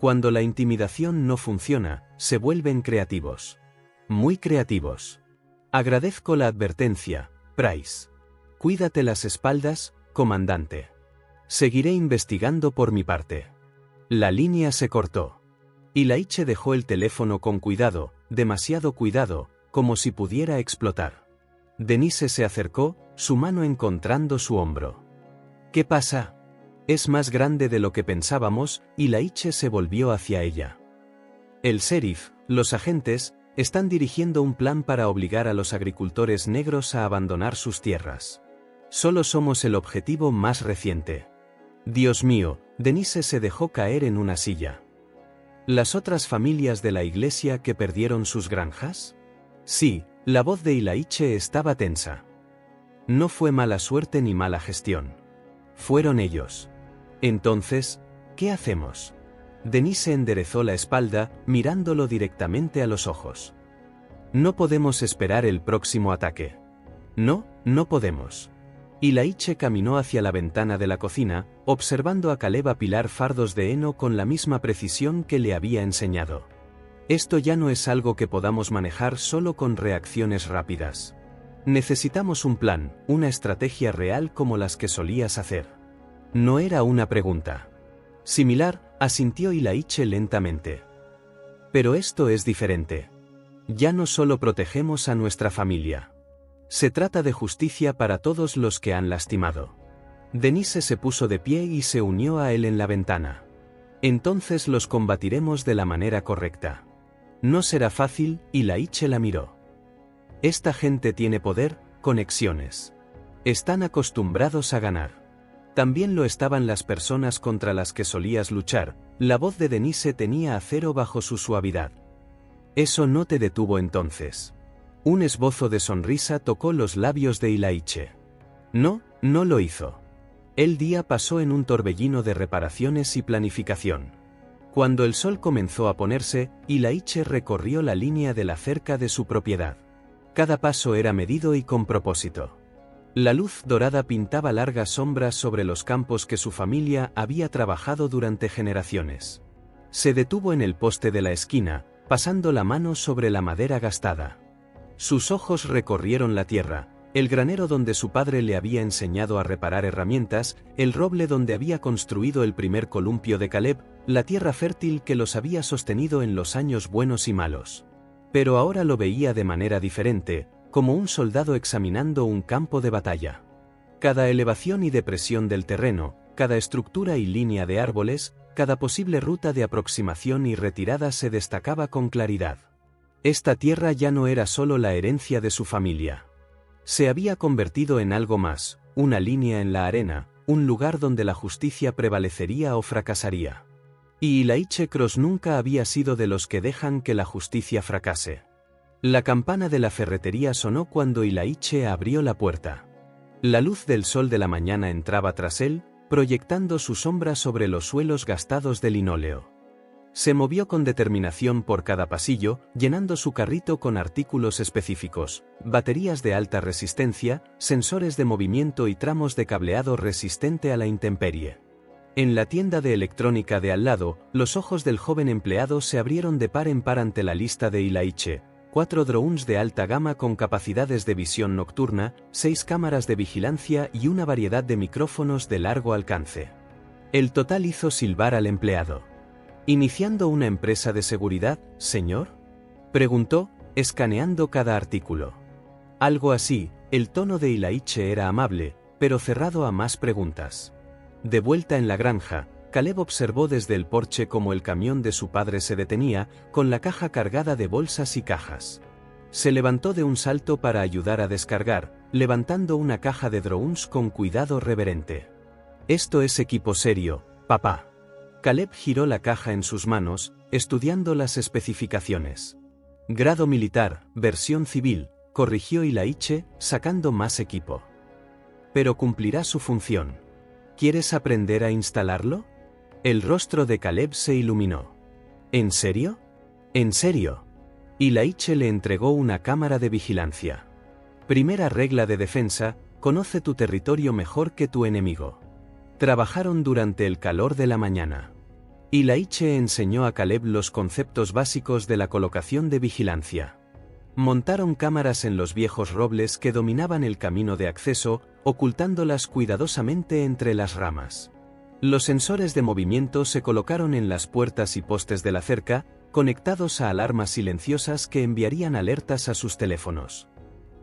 Cuando la intimidación no funciona, se vuelven creativos. Muy creativos. Agradezco la advertencia, Price. Cuídate las espaldas, comandante. Seguiré investigando por mi parte. La línea se cortó. Ilaiche dejó el teléfono con cuidado, demasiado cuidado, como si pudiera explotar. Denise se acercó, su mano encontrando su hombro. ¿Qué pasa? Es más grande de lo que pensábamos. Ilaiche se volvió hacia ella. El sheriff, los agentes, están dirigiendo un plan para obligar a los agricultores negros a abandonar sus tierras. Solo somos el objetivo más reciente. Dios mío, Denise se dejó caer en una silla. ¿Las otras familias de la iglesia que perdieron sus granjas? Sí, la voz de Ilaiche estaba tensa. No fue mala suerte ni mala gestión. Fueron ellos. Entonces, ¿qué hacemos? Denise enderezó la espalda, mirándolo directamente a los ojos. No podemos esperar el próximo ataque. No, no podemos. Ilaiche caminó hacia la ventana de la cocina, observando a Caleb apilar fardos de heno con la misma precisión que le había enseñado. Esto ya no es algo que podamos manejar solo con reacciones rápidas. Necesitamos un plan, una estrategia real como las que solías hacer. No era una pregunta. Similar, asintió Ilaiche lentamente. Pero esto es diferente. Ya no solo protegemos a nuestra familia. Se trata de justicia para todos los que han lastimado. Denise se puso de pie y se unió a él en la ventana. Entonces los combatiremos de la manera correcta. No será fácil, Ilaiche la miró. Esta gente tiene poder, conexiones. Están acostumbrados a ganar. También lo estaban las personas contra las que solías luchar. La voz de Denise tenía acero bajo su suavidad. Eso no te detuvo entonces. Un esbozo de sonrisa tocó los labios de Ilaiche. No, no lo hizo. El día pasó en un torbellino de reparaciones y planificación. Cuando el sol comenzó a ponerse, Ilaiche recorrió la línea de la cerca de su propiedad. Cada paso era medido y con propósito. La luz dorada pintaba largas sombras sobre los campos que su familia había trabajado durante generaciones. Se detuvo en el poste de la esquina, pasando la mano sobre la madera gastada. Sus ojos recorrieron la tierra, el granero donde su padre le había enseñado a reparar herramientas, el roble donde había construido el primer columpio de Caleb, la tierra fértil que los había sostenido en los años buenos y malos. Pero ahora lo veía de manera diferente, como un soldado examinando un campo de batalla. Cada elevación y depresión del terreno, cada estructura y línea de árboles, cada posible ruta de aproximación y retirada se destacaba con claridad. Esta tierra ya no era solo la herencia de su familia. Se había convertido en algo más, una línea en la arena, un lugar donde la justicia prevalecería o fracasaría. Y Ilaiche Cross nunca había sido de los que dejan que la justicia fracase. La campana de la ferretería sonó cuando Ilaiche abrió la puerta. La luz del sol de la mañana entraba tras él, proyectando su sombra sobre los suelos gastados de linóleo. Se movió con determinación por cada pasillo, llenando su carrito con artículos específicos, baterías de alta resistencia, sensores de movimiento y tramos de cableado resistente a la intemperie. En la tienda de electrónica de al lado, los ojos del joven empleado se abrieron de par en par ante la lista de Ilaiche: 4 drones de alta gama con capacidades de visión nocturna, 6 cámaras de vigilancia y una variedad de micrófonos de largo alcance. El total hizo silbar al empleado. ¿Iniciando una empresa de seguridad, señor?, preguntó, escaneando cada artículo. Algo así, el tono de Ilaiche era amable, pero cerrado a más preguntas. De vuelta en la granja, Caleb observó desde el porche cómo el camión de su padre se detenía, con la caja cargada de bolsas y cajas. Se levantó de un salto para ayudar a descargar, levantando una caja de drones con cuidado reverente. Esto es equipo serio, papá. Caleb giró la caja en sus manos, estudiando las especificaciones. Grado militar, versión civil, corrigió Ilaiche, sacando más equipo. Pero cumplirá su función. ¿Quieres aprender a instalarlo? El rostro de Caleb se iluminó. ¿En serio? ¿En serio? Ilaiche le entregó una cámara de vigilancia. Primera regla de defensa: conoce tu territorio mejor que tu enemigo. Trabajaron durante el calor de la mañana. Ilaiche enseñó a Caleb los conceptos básicos de la colocación de vigilancia. Montaron cámaras en los viejos robles que dominaban el camino de acceso, ocultándolas cuidadosamente entre las ramas. Los sensores de movimiento se colocaron en las puertas y postes de la cerca, conectados a alarmas silenciosas que enviarían alertas a sus teléfonos.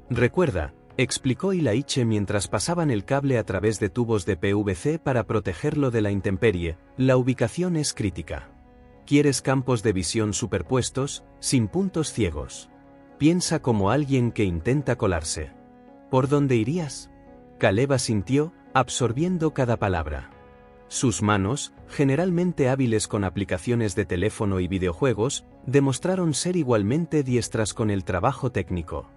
Recuerda, explicó Ilaiche mientras pasaban el cable a través de tubos de PVC para protegerlo de la intemperie, la ubicación es crítica. ¿Quieres campos de visión superpuestos, sin puntos ciegos? Piensa como alguien que intenta colarse. ¿Por dónde irías? Caleb asintió, absorbiendo cada palabra. Sus manos, generalmente hábiles con aplicaciones de teléfono y videojuegos, demostraron ser igualmente diestras con el trabajo técnico.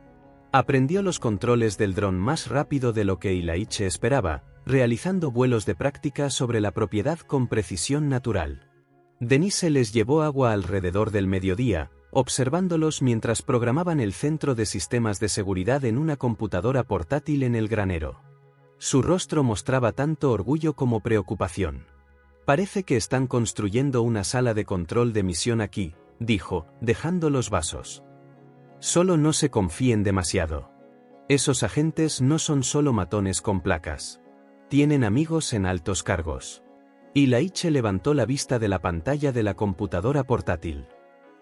Aprendió los controles del dron más rápido de lo que Ilaiche esperaba, realizando vuelos de práctica sobre la propiedad con precisión natural. Denise les llevó agua alrededor del mediodía, observándolos mientras programaban el centro de sistemas de seguridad en una computadora portátil en el granero. Su rostro mostraba tanto orgullo como preocupación. Parece que están construyendo una sala de control de misión aquí, dijo, dejando los vasos. Solo no se confíen demasiado. Esos agentes no son solo matones con placas. Tienen amigos en altos cargos. Y Laiche levantó la vista de la pantalla de la computadora portátil.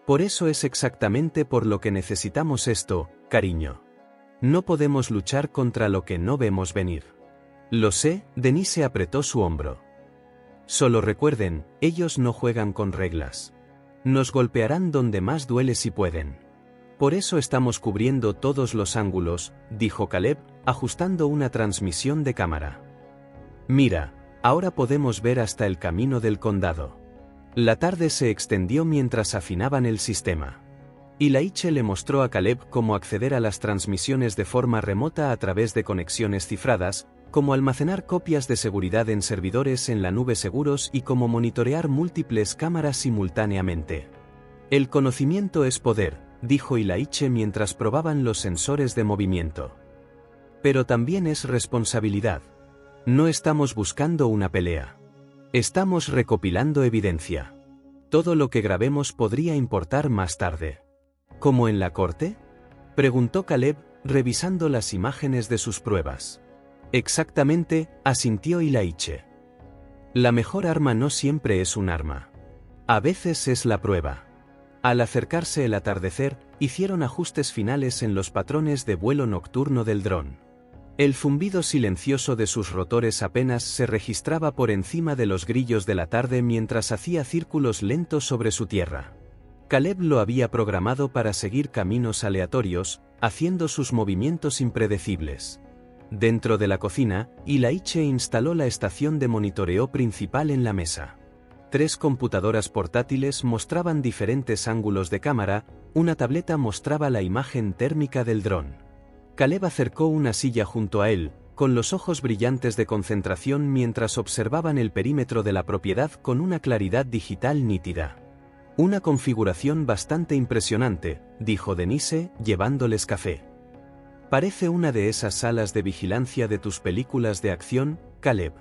Por eso es exactamente por lo que necesitamos esto, cariño. No podemos luchar contra lo que no vemos venir. Lo sé, Denise apretó su hombro. Solo recuerden, ellos no juegan con reglas. Nos golpearán donde más duele si pueden. Por eso estamos cubriendo todos los ángulos, dijo Caleb, ajustando una transmisión de cámara. Mira, ahora podemos ver hasta el camino del condado. La tarde se extendió mientras afinaban el sistema. Y Laiche le mostró a Caleb cómo acceder a las transmisiones de forma remota a través de conexiones cifradas, cómo almacenar copias de seguridad en servidores en la nube seguros y cómo monitorear múltiples cámaras simultáneamente. El conocimiento es poder, dijo Laiche mientras probaban los sensores de movimiento. Pero también es responsabilidad. No estamos buscando una pelea. Estamos recopilando evidencia. Todo lo que grabemos podría importar más tarde. ¿Como en la corte?, preguntó Caleb, revisando las imágenes de sus pruebas. Exactamente, asintió Laiche. La mejor arma no siempre es un arma. A veces es la prueba. Al acercarse el atardecer, hicieron ajustes finales en los patrones de vuelo nocturno del dron. El zumbido silencioso de sus rotores apenas se registraba por encima de los grillos de la tarde mientras hacía círculos lentos sobre su tierra. Caleb lo había programado para seguir caminos aleatorios, haciendo sus movimientos impredecibles. Dentro de la cocina, Laiche instaló la estación de monitoreo principal en la mesa. 3 computadoras portátiles mostraban diferentes ángulos de cámara, una tableta mostraba la imagen térmica del dron. Caleb acercó una silla junto a él, con los ojos brillantes de concentración mientras observaban el perímetro de la propiedad con una claridad digital nítida. Una configuración bastante impresionante, dijo Denise, llevándoles café. Parece una de esas salas de vigilancia de tus películas de acción, Caleb.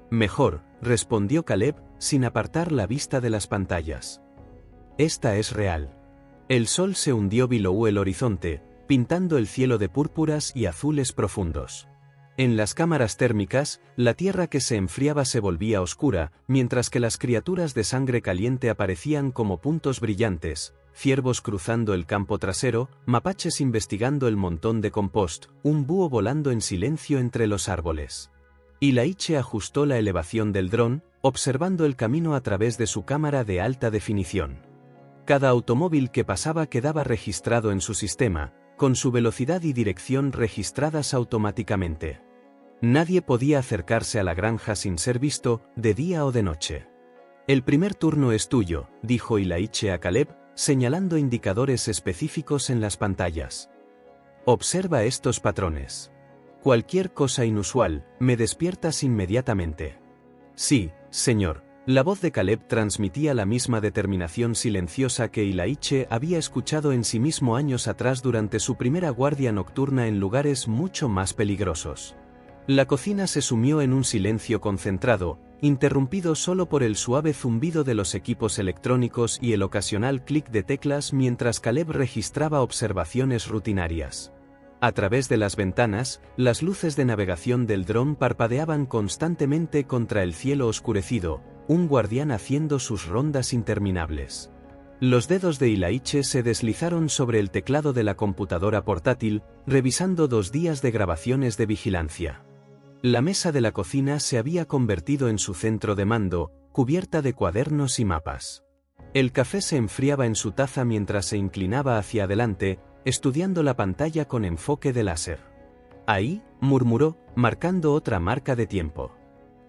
Mejor, respondió Caleb, sin apartar la vista de las pantallas. Esta es real. El sol se hundió below el horizonte, pintando el cielo de púrpuras y azules profundos. En las cámaras térmicas, la tierra que se enfriaba se volvía oscura, mientras que las criaturas de sangre caliente aparecían como puntos brillantes, ciervos cruzando el campo trasero, mapaches investigando el montón de compost, un búho volando en silencio entre los árboles. Laiche ajustó la elevación del dron, observando el camino a través de su cámara de alta definición. Cada automóvil que pasaba quedaba registrado en su sistema, con su velocidad y dirección registradas automáticamente. Nadie podía acercarse a la granja sin ser visto, de día o de noche. El primer turno es tuyo, dijo Laiche a Caleb, señalando indicadores específicos en las pantallas. Observa estos patrones. Cualquier cosa inusual, me despiertas inmediatamente. Sí, señor. La voz de Caleb transmitía la misma determinación silenciosa que Laiche había escuchado en sí mismo años atrás durante su primera guardia nocturna en lugares mucho más peligrosos. La cocina se sumió en un silencio concentrado, interrumpido solo por el suave zumbido de los equipos electrónicos y el ocasional clic de teclas mientras Caleb registraba observaciones rutinarias. A través de las ventanas, las luces de navegación del dron parpadeaban constantemente contra el cielo oscurecido, un guardián haciendo sus rondas interminables. Los dedos de Laiche se deslizaron sobre el teclado de la computadora portátil, revisando 2 días de grabaciones de vigilancia. La mesa de la cocina se había convertido en su centro de mando, cubierta de cuadernos y mapas. El café se enfriaba en su taza mientras se inclinaba hacia adelante, estudiando la pantalla con enfoque de láser. Ahí, murmuró, marcando otra marca de tiempo.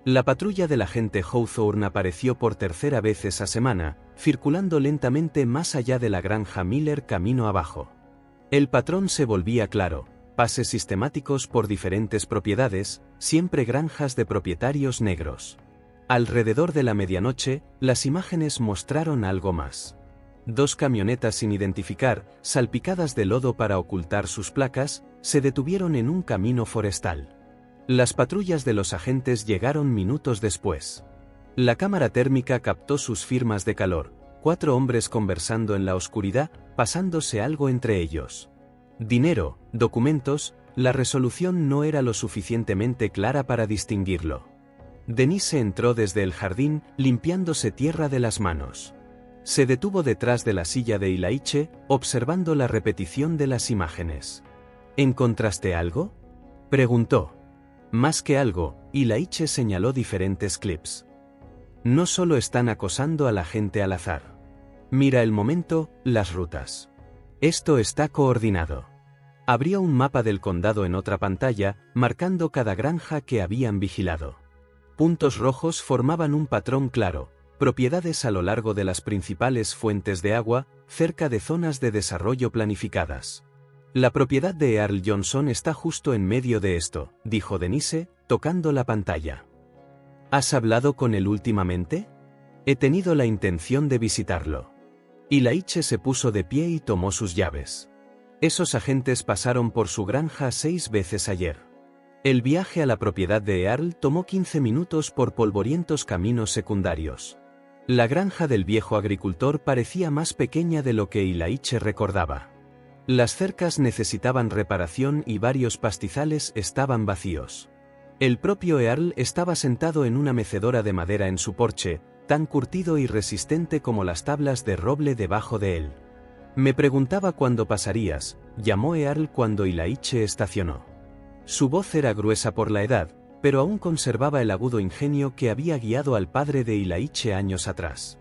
La patrulla del agente Hawthorne apareció por tercera vez esa semana, circulando lentamente más allá de la granja Miller camino abajo. El patrón se volvía claro, pases sistemáticos por diferentes propiedades, siempre granjas de propietarios negros. Alrededor de la medianoche, las imágenes mostraron algo más. 2 camionetas sin identificar, salpicadas de lodo para ocultar sus placas, se detuvieron en un camino forestal. Las patrullas de los agentes llegaron minutos después. La cámara térmica captó sus firmas de calor, 4 hombres conversando en la oscuridad, pasándose algo entre ellos. Dinero, documentos, la resolución no era lo suficientemente clara para distinguirlo. Denise entró desde el jardín, limpiándose tierra de las manos. Se detuvo detrás de la silla de Ilaiche, observando la repetición de las imágenes. ¿Encontraste algo?, preguntó. Más que algo, Ilaiche señaló diferentes clips. No solo están acosando a la gente al azar. Mira el momento, las rutas. Esto está coordinado. Abrió un mapa del condado en otra pantalla, marcando cada granja que habían vigilado. Puntos rojos formaban un patrón claro, propiedades a lo largo de las principales fuentes de agua, cerca de zonas de desarrollo planificadas. La propiedad de Earl Johnson está justo en medio de esto, dijo Denise, tocando la pantalla. ¿Has hablado con él últimamente? He tenido la intención de visitarlo. Ilaiche se puso de pie y tomó sus llaves. Esos agentes pasaron por su granja 6 veces ayer. El viaje a la propiedad de Earl tomó 15 minutos por polvorientos caminos secundarios. La granja del viejo agricultor parecía más pequeña de lo que Ilaiche recordaba. Las cercas necesitaban reparación y varios pastizales estaban vacíos. El propio Earl estaba sentado en una mecedora de madera en su porche, tan curtido y resistente como las tablas de roble debajo de él. Me preguntaba cuándo pasarías, llamó Earl cuando Ilaiche estacionó. Su voz era gruesa por la edad, pero aún conservaba el agudo ingenio que había guiado al padre de Ilaiche años atrás.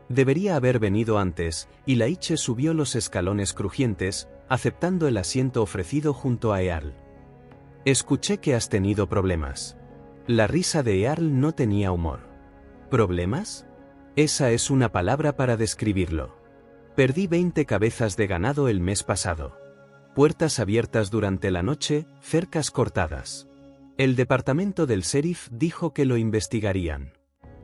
Debería haber venido antes. Ilaiche subió los escalones crujientes, aceptando el asiento ofrecido junto a Earl. Escuché que has tenido problemas. La risa de Earl no tenía humor. ¿Problemas? Esa es una palabra para describirlo. Perdí 20 cabezas de ganado el mes pasado. Puertas abiertas durante la noche, cercas cortadas. El departamento del sheriff dijo que lo investigarían.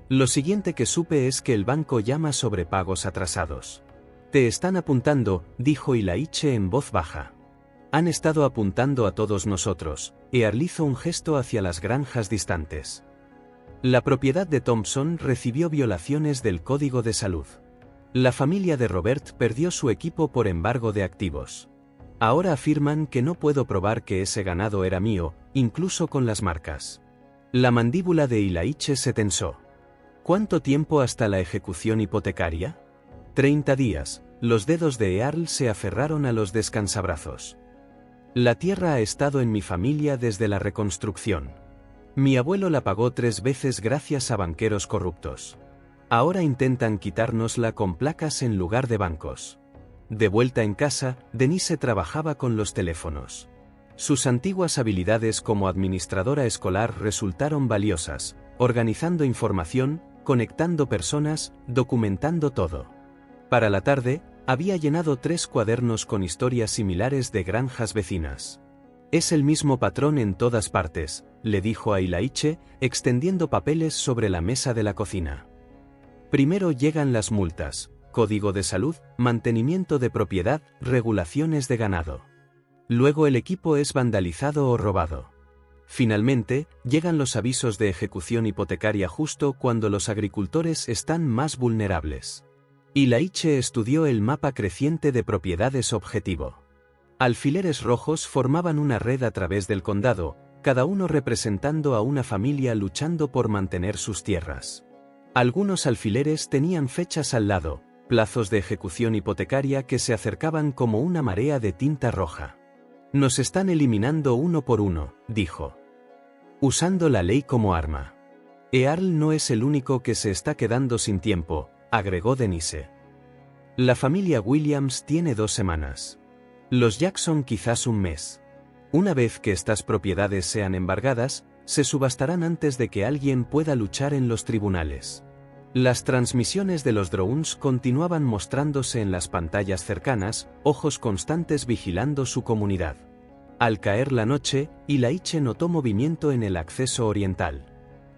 Lo siguiente que supe es que el banco llama sobre pagos atrasados. Te están apuntando, dijo Ilaiche en voz baja. Han estado apuntando a todos nosotros. Earl hizo un gesto hacia las granjas distantes. La propiedad de Thompson recibió violaciones del Código de Salud. La familia de Robert perdió su equipo por embargo de activos. Ahora afirman que no puedo probar que ese ganado era mío, incluso con las marcas. La mandíbula de Ilaiche se tensó. ¿Cuánto tiempo hasta la ejecución hipotecaria? 30 días. Los dedos de Earl se aferraron a los descansabrazos. La tierra ha estado en mi familia desde la reconstrucción. Mi abuelo la pagó 3 veces gracias a banqueros corruptos. Ahora intentan quitárnosla con placas en lugar de bancos. De vuelta en casa, Denise trabajaba con los teléfonos. Sus antiguas habilidades como administradora escolar resultaron valiosas, organizando información, conectando personas, documentando todo. Para la tarde, había llenado 3 cuadernos con historias similares de granjas vecinas. Es el mismo patrón en todas partes, le dijo a Ilaiche, extendiendo papeles sobre la mesa de la cocina. Primero llegan las multas, Código de Salud, mantenimiento de propiedad, regulaciones de ganado. Luego el equipo es vandalizado o robado. Finalmente, llegan los avisos de ejecución hipotecaria justo cuando los agricultores están más vulnerables. Ilaiche estudió el mapa creciente de propiedades objetivo. Alfileres rojos formaban una red a través del condado, cada uno representando a una familia luchando por mantener sus tierras. Algunos alfileres tenían fechas al lado, plazos de ejecución hipotecaria que se acercaban como una marea de tinta roja. Nos están eliminando uno por uno, dijo. Usando la ley como arma. Earl no es el único que se está quedando sin tiempo, agregó Denise. La familia Williams tiene 2 semanas. Los Jackson quizás un mes. Una vez que estas propiedades sean embargadas, se subastarán antes de que alguien pueda luchar en los tribunales. Las transmisiones de los drones continuaban mostrándose en las pantallas cercanas, ojos constantes vigilando su comunidad. Al caer la noche, Ilaiche notó movimiento en el acceso oriental.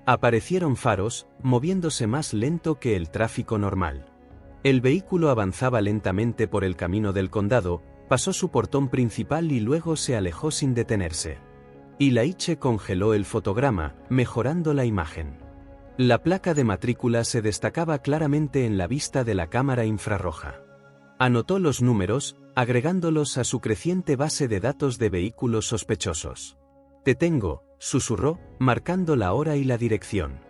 Aparecieron faros, moviéndose más lento que el tráfico normal. El vehículo avanzaba lentamente por el camino del condado, pasó su portón principal y luego se alejó sin detenerse. Ilaiche congeló el fotograma, mejorando la imagen. La placa de matrícula se destacaba claramente en la vista de la cámara infrarroja. Anotó los números, agregándolos a su creciente base de datos de vehículos sospechosos. «Te tengo», susurró, marcando la hora y la dirección.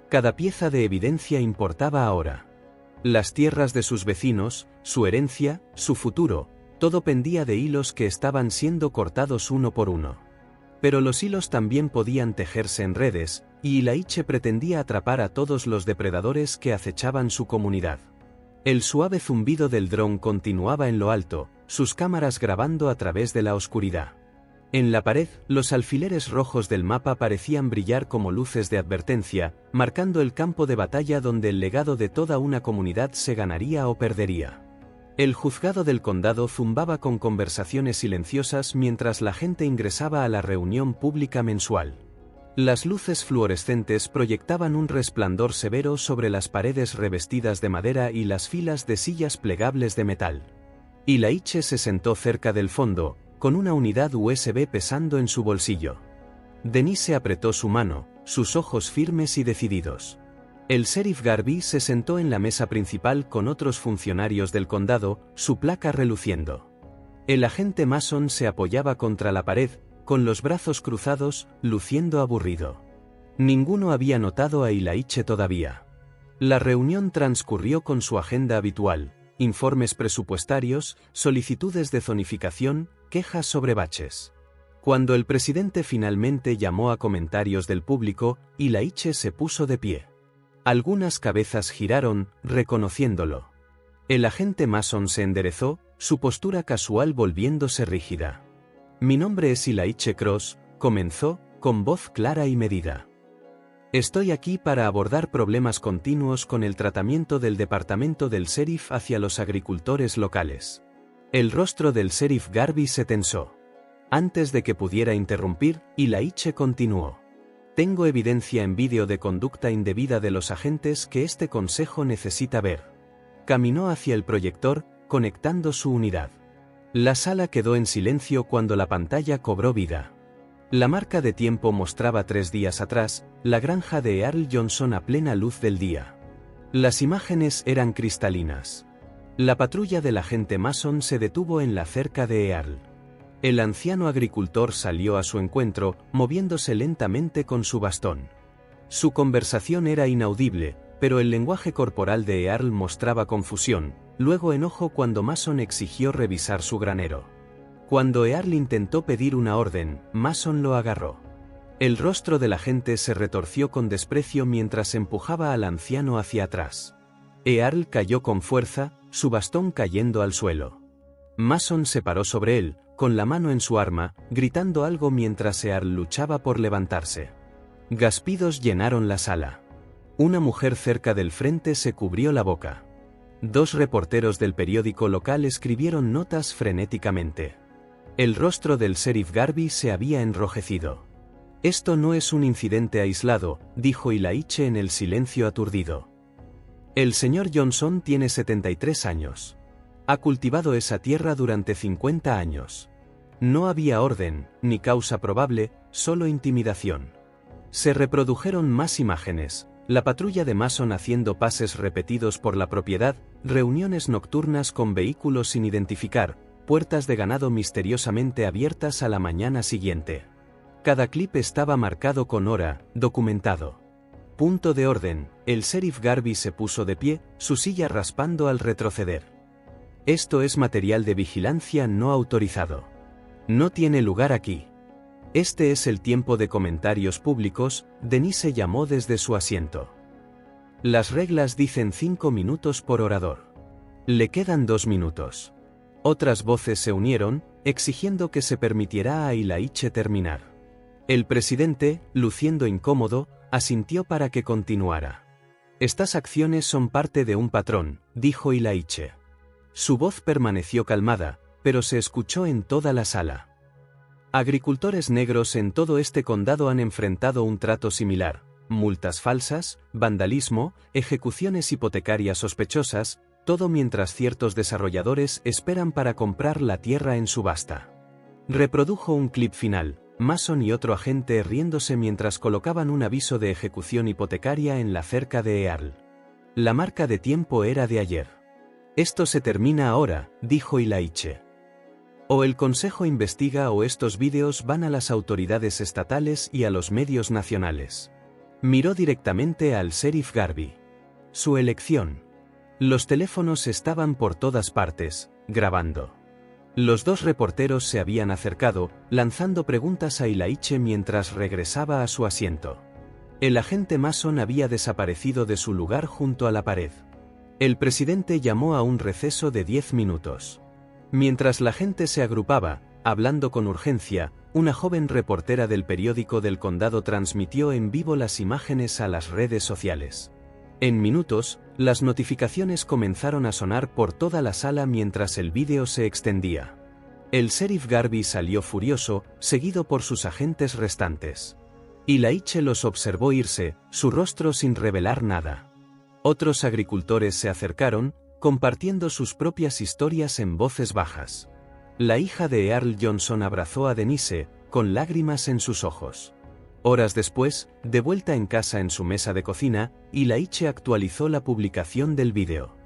Cada pieza de evidencia importaba ahora. Las tierras de sus vecinos, su herencia, su futuro, todo pendía de hilos que estaban siendo cortados uno por uno. Pero los hilos también podían tejerse en redes, y Ilaiche pretendía atrapar a todos los depredadores que acechaban su comunidad. El suave zumbido del dron continuaba en lo alto, sus cámaras grabando a través de la oscuridad. En la pared, los alfileres rojos del mapa parecían brillar como luces de advertencia, marcando el campo de batalla donde el legado de toda una comunidad se ganaría o perdería. El juzgado del condado zumbaba con conversaciones silenciosas mientras la gente ingresaba a la reunión pública mensual. Las luces fluorescentes proyectaban un resplandor severo sobre las paredes revestidas de madera y las filas de sillas plegables de metal. Ilaiche se sentó cerca del fondo, con una unidad USB pesando en su bolsillo. Denise apretó su mano, sus ojos firmes y decididos. El sheriff Garvey se sentó en la mesa principal con otros funcionarios del condado, su placa reluciendo. El agente Mason se apoyaba contra la pared, con los brazos cruzados, luciendo aburrido. Ninguno había notado a Ilaiche todavía. La reunión transcurrió con su agenda habitual: informes presupuestarios, solicitudes de zonificación, quejas sobre baches. Cuando el presidente finalmente llamó a comentarios del público, Ilaiche se puso de pie. Algunas cabezas giraron, reconociéndolo. El agente Mason se enderezó, su postura casual volviéndose rígida. «Mi nombre es Ilaiche Cross», comenzó, con voz clara y medida. «Estoy aquí para abordar problemas continuos con el tratamiento del departamento del sheriff hacia los agricultores locales». El rostro del sheriff Garvey se tensó. Antes de que pudiera interrumpir, Ilaiche continuó. «Tengo evidencia en vídeo de conducta indebida de los agentes que este consejo necesita ver». Caminó hacia el proyector, conectando su unidad. La sala quedó en silencio cuando la pantalla cobró vida. La marca de tiempo mostraba 3 días atrás, la granja de Earl Johnson a plena luz del día. Las imágenes eran cristalinas. La patrulla del agente Mason se detuvo en la cerca de Earl. El anciano agricultor salió a su encuentro, moviéndose lentamente con su bastón. Su conversación era inaudible, pero el lenguaje corporal de Earl mostraba confusión, luego enojo cuando Mason exigió revisar su granero. Cuando Earl intentó pedir una orden, Mason lo agarró. El rostro del agente se retorció con desprecio mientras empujaba al anciano hacia atrás. Earl cayó con fuerza, su bastón cayendo al suelo. Mason se paró sobre él, con la mano en su arma, gritando algo mientras Earl luchaba por levantarse. Gaspidos llenaron la sala. Una mujer cerca del frente se cubrió la boca. 2 reporteros del periódico local escribieron notas frenéticamente. El rostro del sheriff Garvey se había enrojecido. «Esto no es un incidente aislado», dijo Ilaiche en el silencio aturdido. «El señor Johnson tiene 73 años. Ha cultivado esa tierra durante 50 años. No había orden, ni causa probable, solo intimidación». Se reprodujeron más imágenes: la patrulla de Mason haciendo pases repetidos por la propiedad, reuniones nocturnas con vehículos sin identificar, puertas de ganado misteriosamente abiertas a la mañana siguiente. Cada clip estaba marcado con hora, documentado. Punto de orden, el sheriff Garvey se puso de pie, su silla raspando al retroceder. «Esto es material de vigilancia no autorizado. No tiene lugar aquí». «Este es el tiempo de comentarios públicos», Denise llamó desde su asiento. «Las reglas dicen 5 minutos por orador. Le quedan 2 minutos». Otras voces se unieron, exigiendo que se permitiera a Ilaiche terminar. El presidente, luciendo incómodo, asintió para que continuara. «Estas acciones son parte de un patrón», dijo Ilaiche. Su voz permaneció calmada, pero se escuchó en toda la sala. Agricultores negros en todo este condado han enfrentado un trato similar: multas falsas, vandalismo, ejecuciones hipotecarias sospechosas, todo mientras ciertos desarrolladores esperan para comprar la tierra en subasta. Reprodujo un clip final, Mason y otro agente riéndose mientras colocaban un aviso de ejecución hipotecaria en la cerca de Earl. La marca de tiempo era de ayer. Esto se termina ahora, dijo Ilaiche. O el consejo investiga o estos vídeos van a las autoridades estatales y a los medios nacionales. Miró directamente al sheriff Garvey. Su elección. Los teléfonos estaban por todas partes, grabando. Los dos reporteros se habían acercado, lanzando preguntas a Ilaiche mientras regresaba a su asiento. El agente Mason había desaparecido de su lugar junto a la pared. El presidente llamó a un receso de 10 minutos. Mientras la gente se agrupaba, hablando con urgencia, una joven reportera del periódico del condado transmitió en vivo las imágenes a las redes sociales. En minutos, las notificaciones comenzaron a sonar por toda la sala mientras el vídeo se extendía. El sheriff Garvey salió furioso, seguido por sus agentes restantes. Ilaiche los observó irse, su rostro sin revelar nada. Otros agricultores se acercaron, compartiendo sus propias historias en voces bajas. La hija de Earl Johnson abrazó a Denise, con lágrimas en sus ojos. Horas después, de vuelta en casa en su mesa de cocina, Ilaiche actualizó la publicación del vídeo.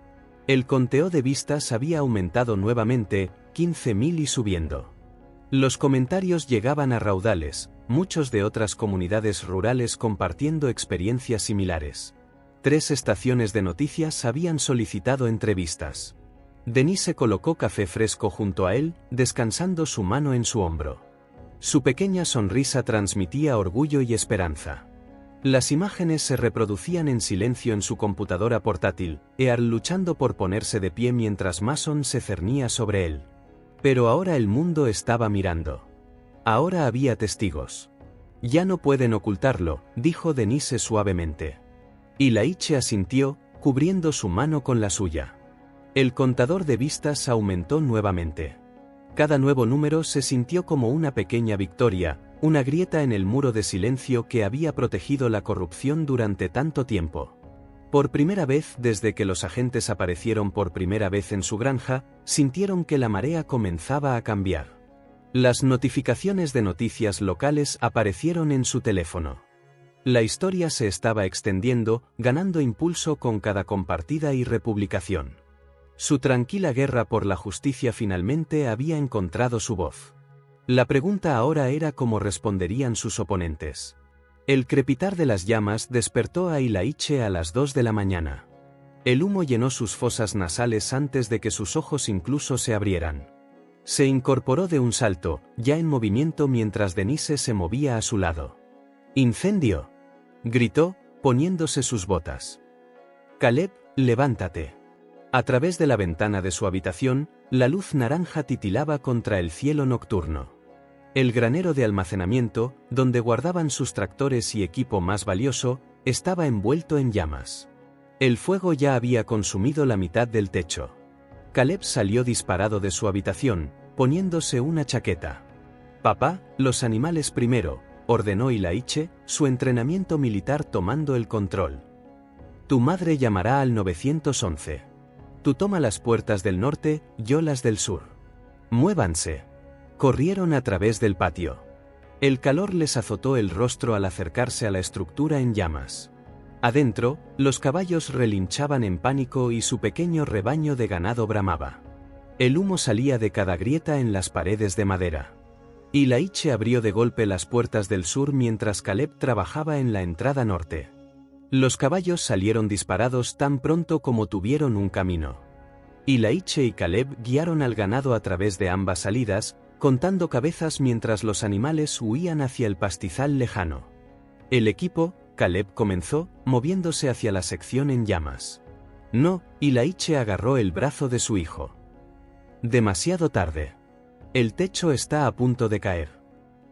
El conteo de vistas había aumentado nuevamente, 15.000 y subiendo. Los comentarios llegaban a raudales, muchos de otras comunidades rurales compartiendo experiencias similares. 3 estaciones de noticias habían solicitado entrevistas. Denise colocó café fresco junto a él, descansando su mano en su hombro. Su pequeña sonrisa transmitía orgullo y esperanza. Las imágenes se reproducían en silencio en su computadora portátil, Earl luchando por ponerse de pie mientras Mason se cernía sobre él. Pero ahora el mundo estaba mirando. Ahora había testigos. Ya no pueden ocultarlo, dijo Denise suavemente. Ilaiche asintió, cubriendo su mano con la suya. El contador de vistas aumentó nuevamente. Cada nuevo número se sintió como una pequeña victoria, una grieta en el muro de silencio que había protegido la corrupción durante tanto tiempo. Por primera vez desde que los agentes aparecieron por primera vez en su granja, sintieron que la marea comenzaba a cambiar. Las notificaciones de noticias locales aparecieron en su teléfono. La historia se estaba extendiendo, ganando impulso con cada compartida y republicación. Su tranquila guerra por la justicia finalmente había encontrado su voz. La pregunta ahora era cómo responderían sus oponentes. El crepitar de las llamas despertó a Ilaiche a las 2 de la mañana. El humo llenó sus fosas nasales antes de que sus ojos incluso se abrieran. Se incorporó de un salto, ya en movimiento mientras Denise se movía a su lado. ¡Incendio!, gritó, poniéndose sus botas. Caleb, levántate. A través de la ventana de su habitación, la luz naranja titilaba contra el cielo nocturno. El granero de almacenamiento, donde guardaban sus tractores y equipo más valioso, estaba envuelto en llamas. El fuego ya había consumido la mitad del techo. Caleb salió disparado de su habitación, poniéndose una chaqueta. «Papá, los animales primero», ordenó Ilaiche, su entrenamiento militar tomando el control. «Tu madre llamará al 911. Tú toma las puertas del norte, yo las del sur. Muévanse». Corrieron a través del patio. El calor les azotó el rostro al acercarse a la estructura en llamas. Adentro, los caballos relinchaban en pánico y su pequeño rebaño de ganado bramaba. El humo salía de cada grieta en las paredes de madera. Ilaiche abrió de golpe las puertas del sur mientras Caleb trabajaba en la entrada norte. Los caballos salieron disparados tan pronto como tuvieron un camino. Ilaiche y Caleb guiaron al ganado a través de ambas salidas, contando cabezas mientras los animales huían hacia el pastizal lejano. El equipo, Caleb comenzó, moviéndose hacia la sección en llamas. No, Ilaiche agarró el brazo de su hijo. Demasiado tarde. El techo está a punto de caer.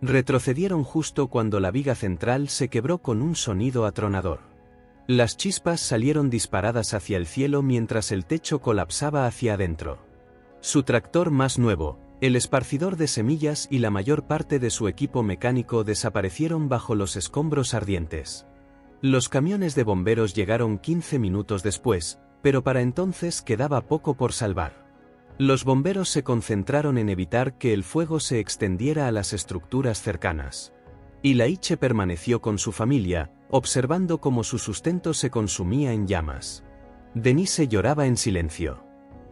Retrocedieron justo cuando la viga central se quebró con un sonido atronador. Las chispas salieron disparadas hacia el cielo mientras el techo colapsaba hacia adentro. Su tractor más nuevo, el esparcidor de semillas y la mayor parte de su equipo mecánico desaparecieron bajo los escombros ardientes. Los camiones de bomberos llegaron 15 minutos después, pero para entonces quedaba poco por salvar. Los bomberos se concentraron en evitar que el fuego se extendiera a las estructuras cercanas. Ilaiche permaneció con su familia, observando cómo su sustento se consumía en llamas. Denise lloraba en silencio.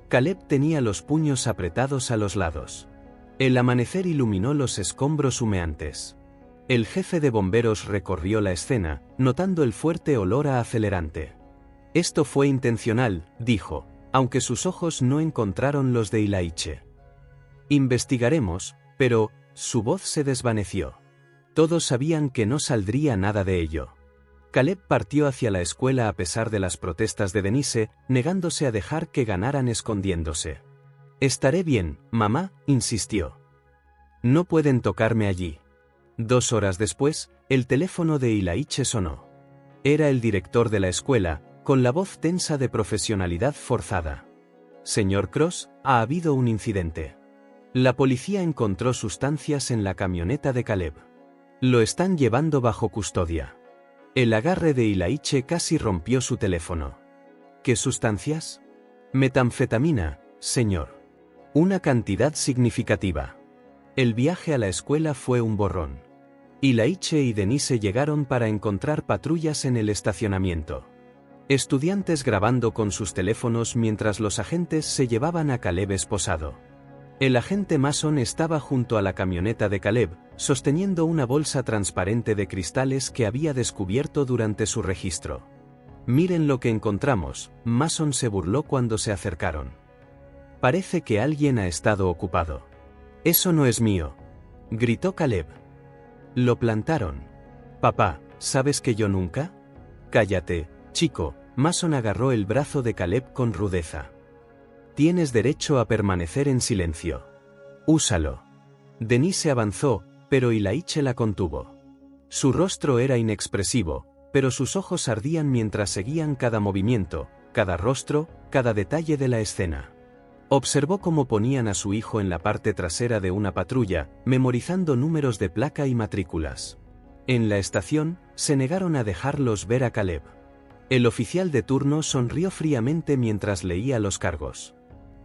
Caleb tenía los puños apretados a los lados. El amanecer iluminó los escombros humeantes. El jefe de bomberos recorrió la escena, notando el fuerte olor a acelerante. Esto fue intencional, dijo, aunque sus ojos no encontraron los de Ilaiche. Investigaremos, pero su voz se desvaneció. Todos sabían que no saldría nada de ello. Caleb partió hacia la escuela a pesar de las protestas de Denise, negándose a dejar que ganaran escondiéndose. «Estaré bien, mamá», insistió. «No pueden tocarme allí». 2 horas después, el teléfono de Ilaiche sonó. Era el director de la escuela, con la voz tensa de profesionalidad forzada. «Señor Cross, ha habido un incidente. La policía encontró sustancias en la camioneta de Caleb. Lo están llevando bajo custodia». El agarre de Ilaiche casi rompió su teléfono. «¿Qué sustancias?» «Metanfetamina, señor. Una cantidad significativa». El viaje a la escuela fue un borrón. Ilaiche y Denise llegaron para encontrar patrullas en el estacionamiento. Estudiantes grabando con sus teléfonos mientras los agentes se llevaban a Caleb esposado. El agente Mason estaba junto a la camioneta de Caleb, sosteniendo una bolsa transparente de cristales que había descubierto durante su registro. «Miren lo que encontramos», Mason se burló cuando se acercaron. «Parece que alguien ha estado ocupado». «Eso no es mío», gritó Caleb. «Lo plantaron». «Papá, ¿sabes que yo nunca?» «Cállate, chico», Mason agarró el brazo de Caleb con rudeza. «Tienes derecho a permanecer en silencio. Úsalo». Denise avanzó, pero Ilaiche la contuvo. Su rostro era inexpresivo, pero sus ojos ardían mientras seguían cada movimiento, cada rostro, cada detalle de la escena. Observó cómo ponían a su hijo en la parte trasera de una patrulla, memorizando números de placa y matrículas. En la estación, se negaron a dejarlos ver a Caleb. El oficial de turno sonrió fríamente mientras leía los cargos.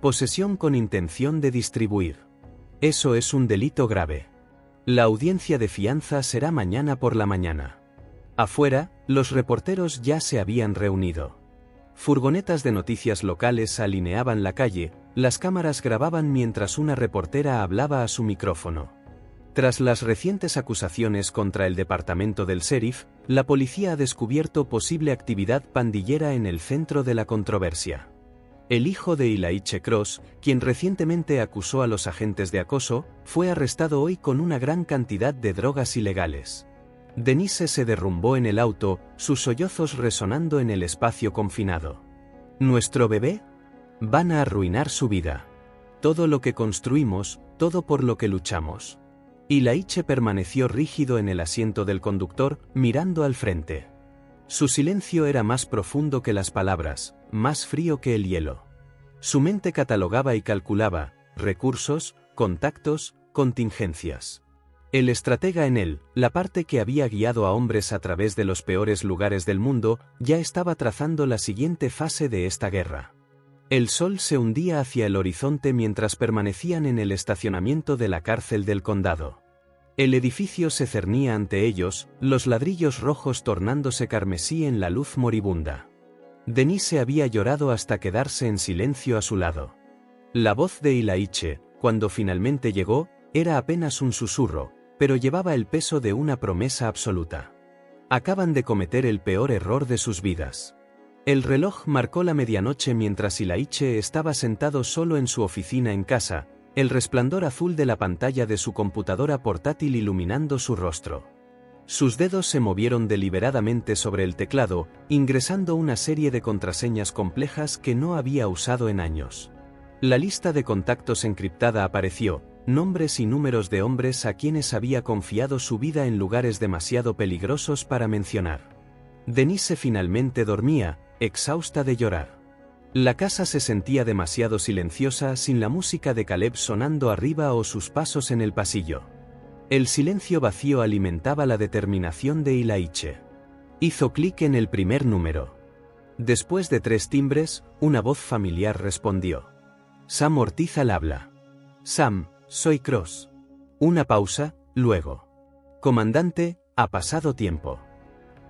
Posesión con intención de distribuir. Eso es un delito grave. La audiencia de fianza será mañana por la mañana. Afuera, los reporteros ya se habían reunido. Furgonetas de noticias locales alineaban la calle, las cámaras grababan mientras una reportera hablaba a su micrófono. Tras las recientes acusaciones contra el departamento del sheriff, la policía ha descubierto posible actividad pandillera en el centro de la controversia. El hijo de Ilaiche Cross, quien recientemente acusó a los agentes de acoso, fue arrestado hoy con una gran cantidad de drogas ilegales. Denise se derrumbó en el auto, sus sollozos resonando en el espacio confinado. ¿Nuestro bebé? Van a arruinar su vida. Todo lo que construimos, todo por lo que luchamos. Ilaiche permaneció rígido en el asiento del conductor, mirando al frente. Su silencio era más profundo que las palabras, más frío que el hielo. Su mente catalogaba y calculaba, recursos, contactos, contingencias. El estratega en él, la parte que había guiado a hombres a través de los peores lugares del mundo, ya estaba trazando la siguiente fase de esta guerra. El sol se hundía hacia el horizonte mientras permanecían en el estacionamiento de la cárcel del condado. El edificio se cernía ante ellos, los ladrillos rojos tornándose carmesí en la luz moribunda. Denise había llorado hasta quedarse en silencio a su lado. La voz de Ilaiche, cuando finalmente llegó, era apenas un susurro, pero llevaba el peso de una promesa absoluta. Acaban de cometer el peor error de sus vidas. El reloj marcó la medianoche mientras Ilaiche estaba sentado solo en su oficina en casa, el resplandor azul de la pantalla de su computadora portátil iluminando su rostro. Sus dedos se movieron deliberadamente sobre el teclado, ingresando una serie de contraseñas complejas que no había usado en años. La lista de contactos encriptada apareció, nombres y números de hombres a quienes había confiado su vida en lugares demasiado peligrosos para mencionar. Denise finalmente dormía, exhausta de llorar. La casa se sentía demasiado silenciosa sin la música de Caleb sonando arriba o sus pasos en el pasillo. El silencio vacío alimentaba la determinación de Ilaiche. Hizo clic en el primer número. Después de 3 timbres, una voz familiar respondió. Sam Ortiz al habla. Sam, soy Cross. Una pausa, luego. Comandante, ha pasado tiempo.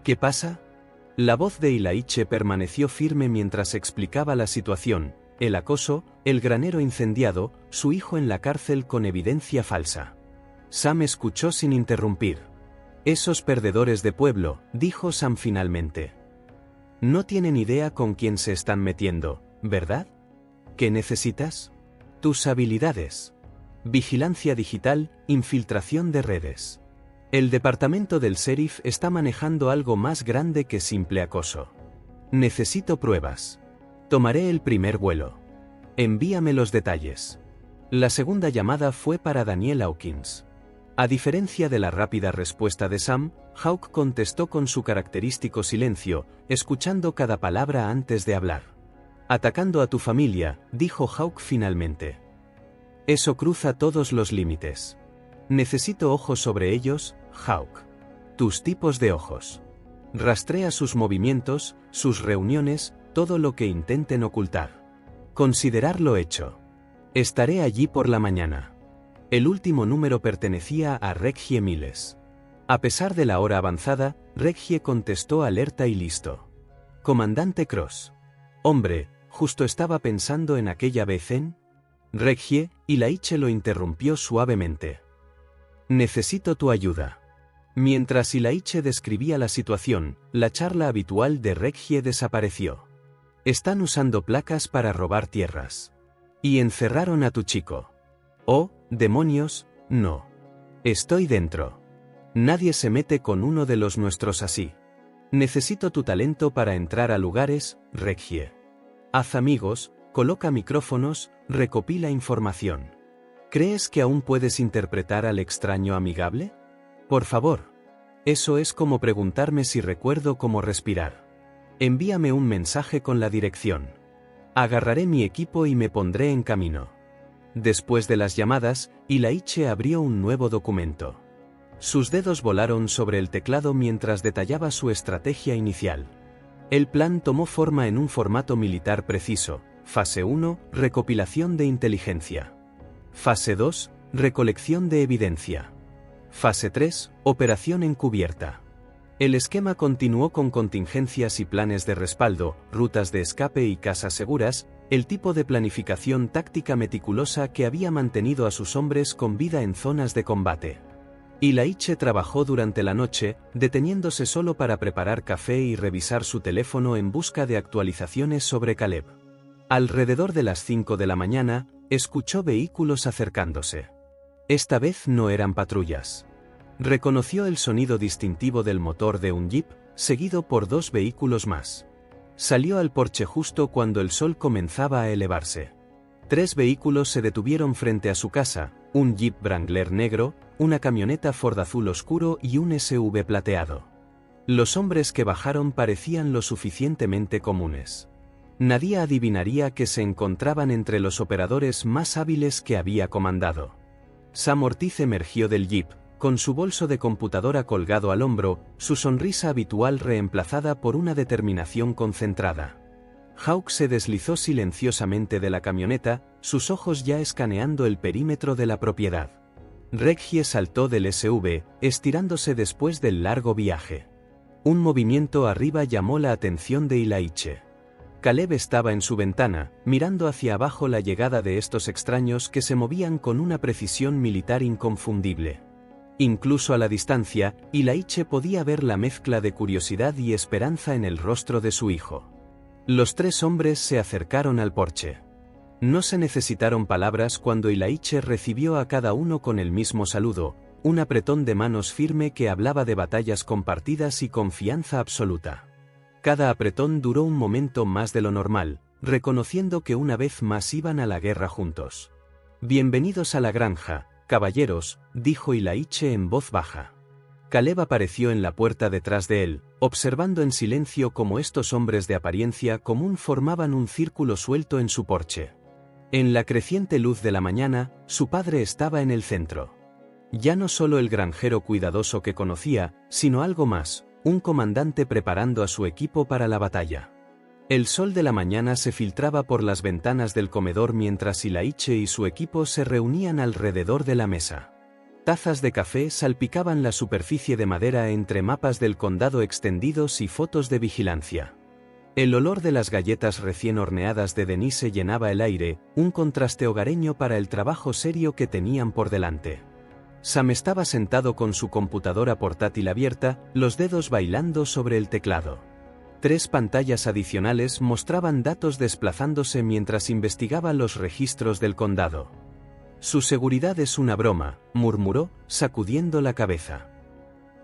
¿Qué pasa? La voz de Ilaiche permaneció firme mientras explicaba la situación, el acoso, el granero incendiado, su hijo en la cárcel con evidencia falsa. Sam escuchó sin interrumpir. Esos perdedores de pueblo, dijo Sam finalmente. No tienen idea con quién se están metiendo, ¿verdad? ¿Qué necesitas? Tus habilidades. Vigilancia digital, infiltración de redes. El departamento del sheriff está manejando algo más grande que simple acoso. Necesito pruebas. Tomaré el primer vuelo. Envíame los detalles. La segunda llamada fue para Daniel Hawkins. A diferencia de la rápida respuesta de Sam, Hawk contestó con su característico silencio, escuchando cada palabra antes de hablar. Atacando a tu familia, dijo Hawk finalmente. Eso cruza todos los límites. Necesito ojos sobre ellos, Hawk. Tus tipos de ojos. Rastrea sus movimientos, sus reuniones, todo lo que intenten ocultar. Considerar lo hecho. Estaré allí por la mañana. El último número pertenecía a Reggie Miles. A pesar de la hora avanzada, Reggie contestó alerta y listo. Comandante Cross. Hombre, justo estaba pensando en aquella vez en... Reggie, Ilaiche lo interrumpió suavemente. Necesito tu ayuda. Mientras Ilaiche describía la situación, la charla habitual de Reggie desapareció. Están usando placas para robar tierras. Y encerraron a tu chico. Oh, demonios, no. Estoy dentro. Nadie se mete con uno de los nuestros así. Necesito tu talento para entrar a lugares, Reggie. Haz amigos, coloca micrófonos, recopila información. ¿Crees que aún puedes interpretar al extraño amigable? Por favor. Eso es como preguntarme si recuerdo cómo respirar. Envíame un mensaje con la dirección. Agarraré mi equipo y me pondré en camino. Después de las llamadas, Ilaiche abrió un nuevo documento. Sus dedos volaron sobre el teclado mientras detallaba su estrategia inicial. El plan tomó forma en un formato militar preciso. Fase 1, recopilación de inteligencia. Fase 2, recolección de evidencia. Fase 3, operación encubierta. El esquema continuó con contingencias y planes de respaldo, rutas de escape y casas seguras, el tipo de planificación táctica meticulosa que había mantenido a sus hombres con vida en zonas de combate. Ilaiche trabajó durante la noche, deteniéndose solo para preparar café y revisar su teléfono en busca de actualizaciones sobre Caleb. Alrededor de las 5 de la mañana, escuchó vehículos acercándose. Esta vez no eran patrullas. Reconoció el sonido distintivo del motor de un jeep, seguido por 2 vehículos más. Salió al porche justo cuando el sol comenzaba a elevarse. 3 vehículos se detuvieron frente a su casa, un Jeep Wrangler negro, una camioneta Ford azul oscuro y un SUV plateado. Los hombres que bajaron parecían lo suficientemente comunes. Nadie adivinaría que se encontraban entre los operadores más hábiles que había comandado. Sam Ortiz emergió del Jeep, con su bolso de computadora colgado al hombro, su sonrisa habitual reemplazada por una determinación concentrada. Hawk se deslizó silenciosamente de la camioneta, sus ojos ya escaneando el perímetro de la propiedad. Reggie saltó del SUV, estirándose después del largo viaje. Un movimiento arriba llamó la atención de Ilaiche. Caleb estaba en su ventana, mirando hacia abajo la llegada de estos extraños que se movían con una precisión militar inconfundible. Incluso a la distancia, Ilaiche podía ver la mezcla de curiosidad y esperanza en el rostro de su hijo. Los 3 hombres se acercaron al porche. No se necesitaron palabras cuando Ilaiche recibió a cada uno con el mismo saludo, un apretón de manos firme que hablaba de batallas compartidas y confianza absoluta. Cada apretón duró un momento más de lo normal, reconociendo que una vez más iban a la guerra juntos. Bienvenidos a la granja, caballeros, dijo Ilaiche en voz baja. Caleb apareció en la puerta detrás de él, observando en silencio cómo estos hombres de apariencia común formaban un círculo suelto en su porche. En la creciente luz de la mañana, su padre estaba en el centro. Ya no solo el granjero cuidadoso que conocía, sino algo más, un comandante preparando a su equipo para la batalla. El sol de la mañana se filtraba por las ventanas del comedor mientras Ilaiche y su equipo se reunían alrededor de la mesa. Tazas de café salpicaban la superficie de madera entre mapas del condado extendidos y fotos de vigilancia. El olor de las galletas recién horneadas de Denise llenaba el aire, un contraste hogareño para el trabajo serio que tenían por delante. Sam estaba sentado con su computadora portátil abierta, los dedos bailando sobre el teclado. 3 pantallas adicionales mostraban datos desplazándose mientras investigaba los registros del condado. Su seguridad es una broma, murmuró, sacudiendo la cabeza.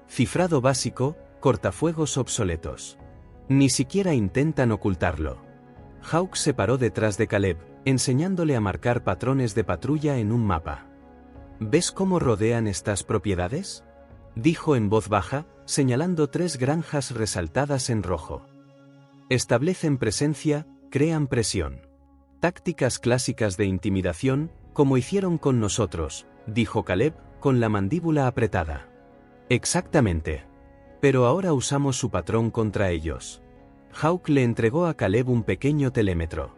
Cifrado básico, cortafuegos obsoletos. Ni siquiera intentan ocultarlo. Hawk se paró detrás de Caleb, enseñándole a marcar patrones de patrulla en un mapa. ¿Ves cómo rodean estas propiedades?, dijo en voz baja, señalando 3 granjas resaltadas en rojo. Establecen presencia, crean presión. Tácticas clásicas de intimidación, como hicieron con nosotros, dijo Caleb, con la mandíbula apretada. Exactamente. Pero ahora usamos su patrón contra ellos. Hawk le entregó a Caleb un pequeño telémetro.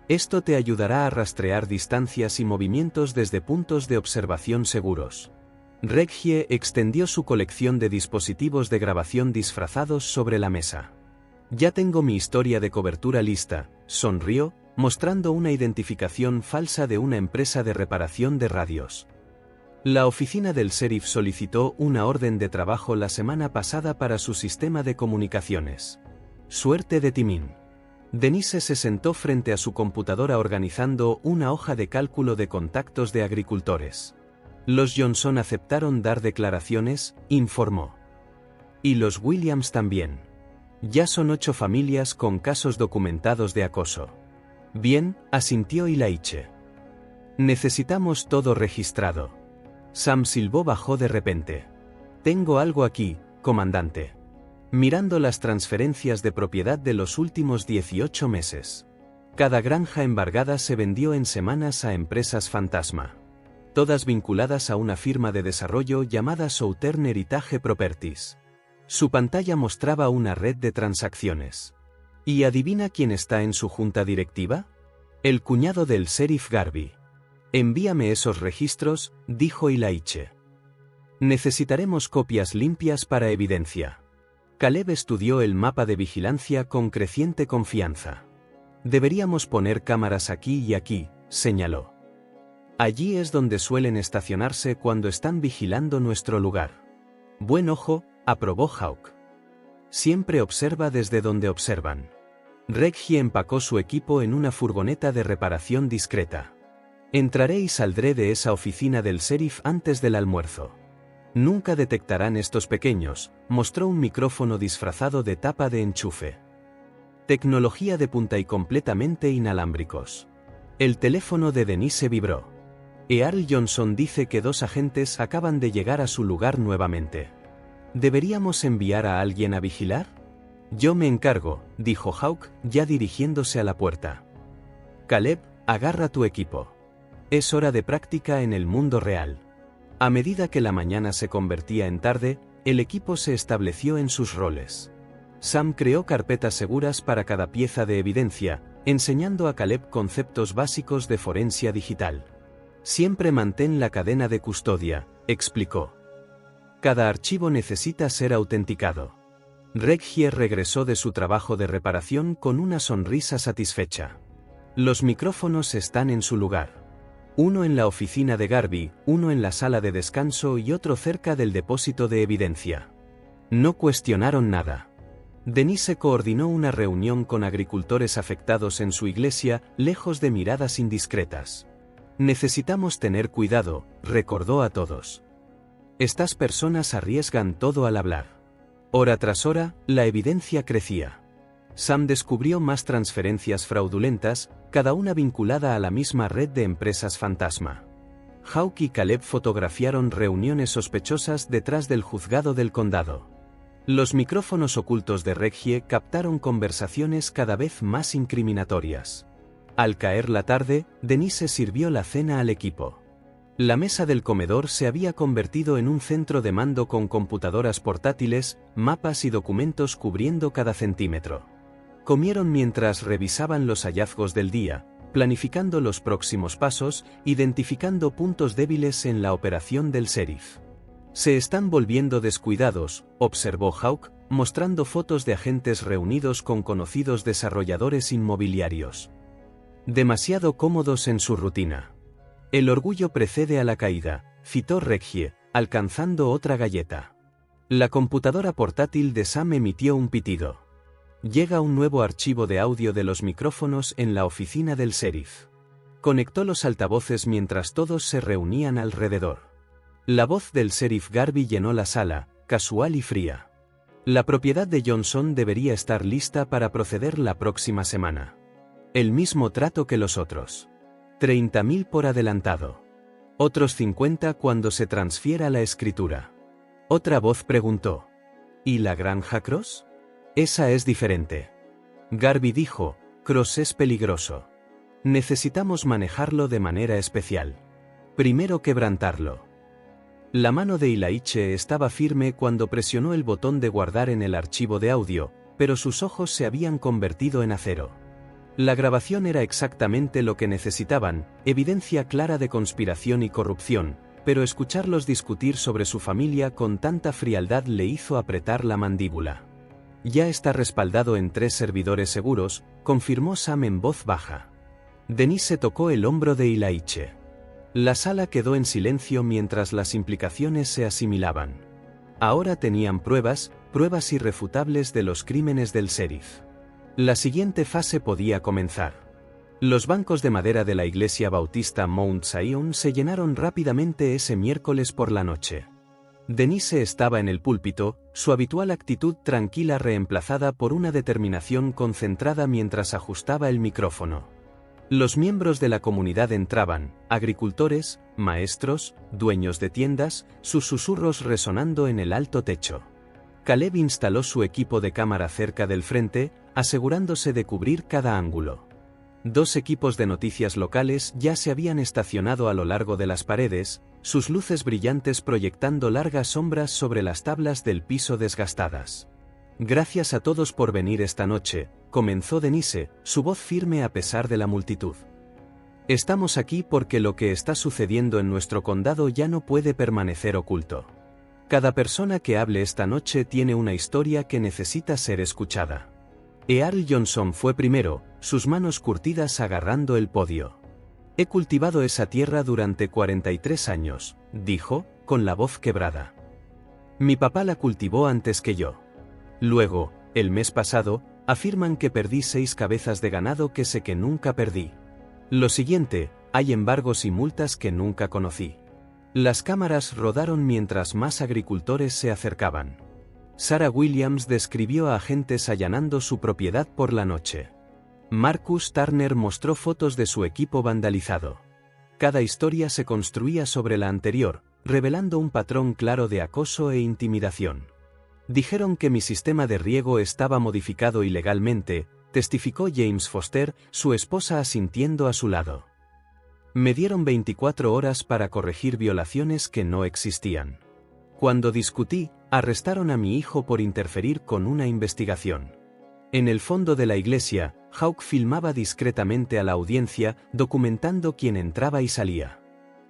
Esto te ayudará a rastrear distancias y movimientos desde puntos de observación seguros. Reggie extendió su colección de dispositivos de grabación disfrazados sobre la mesa. Ya tengo mi historia de cobertura lista, sonrió, mostrando una identificación falsa de una empresa de reparación de radios. La oficina del sheriff solicitó una orden de trabajo la semana pasada para su sistema de comunicaciones. Suerte de Timín. Denise se sentó frente a su computadora organizando una hoja de cálculo de contactos de agricultores. Los Johnson aceptaron dar declaraciones, informó. Y los Williams también. Ya son 8 familias con casos documentados de acoso. Bien, asintió Ilaiche. Necesitamos todo registrado. Sam silbó bajó de repente. Tengo algo aquí, comandante. Mirando las transferencias de propiedad de los últimos 18 meses. Cada granja embargada se vendió en semanas a empresas fantasma. Todas vinculadas a una firma de desarrollo llamada Southern Heritage Properties. Su pantalla mostraba una red de transacciones. ¿Y adivina quién está en su junta directiva? El cuñado del sheriff Garvey. Envíame esos registros, dijo Ilaiche. Necesitaremos copias limpias para evidencia. Caleb estudió el mapa de vigilancia con creciente confianza. Deberíamos poner cámaras aquí y aquí, señaló. Allí es donde suelen estacionarse cuando están vigilando nuestro lugar. Buen ojo, aprobó Hawk. Siempre observa desde donde observan. Reggie empacó su equipo en una furgoneta de reparación discreta. Entraré y saldré de esa oficina del sheriff antes del almuerzo. Nunca detectarán estos pequeños, mostró un micrófono disfrazado de tapa de enchufe. Tecnología de punta y completamente inalámbricos. El teléfono de Denise vibró. Earl Johnson dice que 2 agentes acaban de llegar a su lugar nuevamente. ¿Deberíamos enviar a alguien a vigilar? Yo me encargo, dijo Hawk, ya dirigiéndose a la puerta. Caleb, agarra tu equipo. Es hora de práctica en el mundo real. A medida que la mañana se convertía en tarde, el equipo se estableció en sus roles. Sam creó carpetas seguras para cada pieza de evidencia, enseñando a Caleb conceptos básicos de forensia digital. Siempre mantén la cadena de custodia, explicó. Cada archivo necesita ser autenticado. Reggie regresó de su trabajo de reparación con una sonrisa satisfecha. Los micrófonos están en su lugar. Uno en la oficina de Garvey, uno en la sala de descanso y otro cerca del depósito de evidencia. No cuestionaron nada. Denise coordinó una reunión con agricultores afectados en su iglesia, lejos de miradas indiscretas. Necesitamos tener cuidado, recordó a todos. Estas personas arriesgan todo al hablar. Hora tras hora, la evidencia crecía. Sam descubrió más transferencias fraudulentas, cada una vinculada a la misma red de empresas fantasma. Hawk y Caleb fotografiaron reuniones sospechosas detrás del juzgado del condado. Los micrófonos ocultos de Reggie captaron conversaciones cada vez más incriminatorias. Al caer la tarde, Denise sirvió la cena al equipo. La mesa del comedor se había convertido en un centro de mando con computadoras portátiles, mapas y documentos cubriendo cada centímetro. Comieron mientras revisaban los hallazgos del día, planificando los próximos pasos, identificando puntos débiles en la operación del sheriff. Se están volviendo descuidados, observó Hawk, mostrando fotos de agentes reunidos con conocidos desarrolladores inmobiliarios. Demasiado cómodos en su rutina. El orgullo precede a la caída, citó Reggie, alcanzando otra galleta. La computadora portátil de Sam emitió un pitido. Llega un nuevo archivo de audio de los micrófonos en la oficina del sheriff. Conectó los altavoces mientras todos se reunían alrededor. La voz del sheriff Garvey llenó la sala, casual y fría. La propiedad de Johnson debería estar lista para proceder la próxima semana. El mismo trato que los otros. 30.000 por adelantado. Otros 50 cuando se transfiera la escritura. Otra voz preguntó. ¿Y la granja Cross? Esa es diferente. Garvey dijo, Cross es peligroso. Necesitamos manejarlo de manera especial. Primero quebrantarlo. La mano de Ilaiche estaba firme cuando presionó el botón de guardar en el archivo de audio, pero sus ojos se habían convertido en acero. La grabación era exactamente lo que necesitaban, evidencia clara de conspiración y corrupción, pero escucharlos discutir sobre su familia con tanta frialdad le hizo apretar la mandíbula. Ya está respaldado en 3 servidores seguros, confirmó Sam en voz baja. Denise tocó el hombro de Ilaiche. La sala quedó en silencio mientras las implicaciones se asimilaban. Ahora tenían pruebas irrefutables de los crímenes del sheriff. La siguiente fase podía comenzar. Los bancos de madera de la iglesia bautista Mount Zion se llenaron rápidamente ese miércoles por la noche. Denise estaba en el púlpito, su habitual actitud tranquila reemplazada por una determinación concentrada mientras ajustaba el micrófono. Los miembros de la comunidad entraban, agricultores, maestros, dueños de tiendas, sus susurros resonando en el alto techo. Caleb instaló su equipo de cámara cerca del frente, asegurándose de cubrir cada ángulo. 2 equipos de noticias locales ya se habían estacionado a lo largo de las paredes, sus luces brillantes proyectando largas sombras sobre las tablas del piso desgastadas. Gracias a todos por venir esta noche, comenzó Denise, su voz firme a pesar de la multitud. Estamos aquí porque lo que está sucediendo en nuestro condado ya no puede permanecer oculto. Cada persona que hable esta noche tiene una historia que necesita ser escuchada. Earl Johnson fue primero, sus manos curtidas agarrando el podio. He cultivado esa tierra durante 43 años, dijo, con la voz quebrada. Mi papá la cultivó antes que yo. Luego, el mes pasado, afirman que perdí 6 cabezas de ganado que sé que nunca perdí. Lo siguiente, hay embargos y multas que nunca conocí. Las cámaras rodaron mientras más agricultores se acercaban. Sarah Williams describió a agentes allanando su propiedad por la noche. Marcus Turner mostró fotos de su equipo vandalizado. Cada historia se construía sobre la anterior, revelando un patrón claro de acoso e intimidación. Dijeron que mi sistema de riego estaba modificado ilegalmente, testificó James Foster, su esposa asintiendo a su lado. Me dieron 24 horas para corregir violaciones que no existían. Cuando discutí, arrestaron a mi hijo por interferir con una investigación. En el fondo de la iglesia, Hawk filmaba discretamente a la audiencia, documentando quién entraba y salía.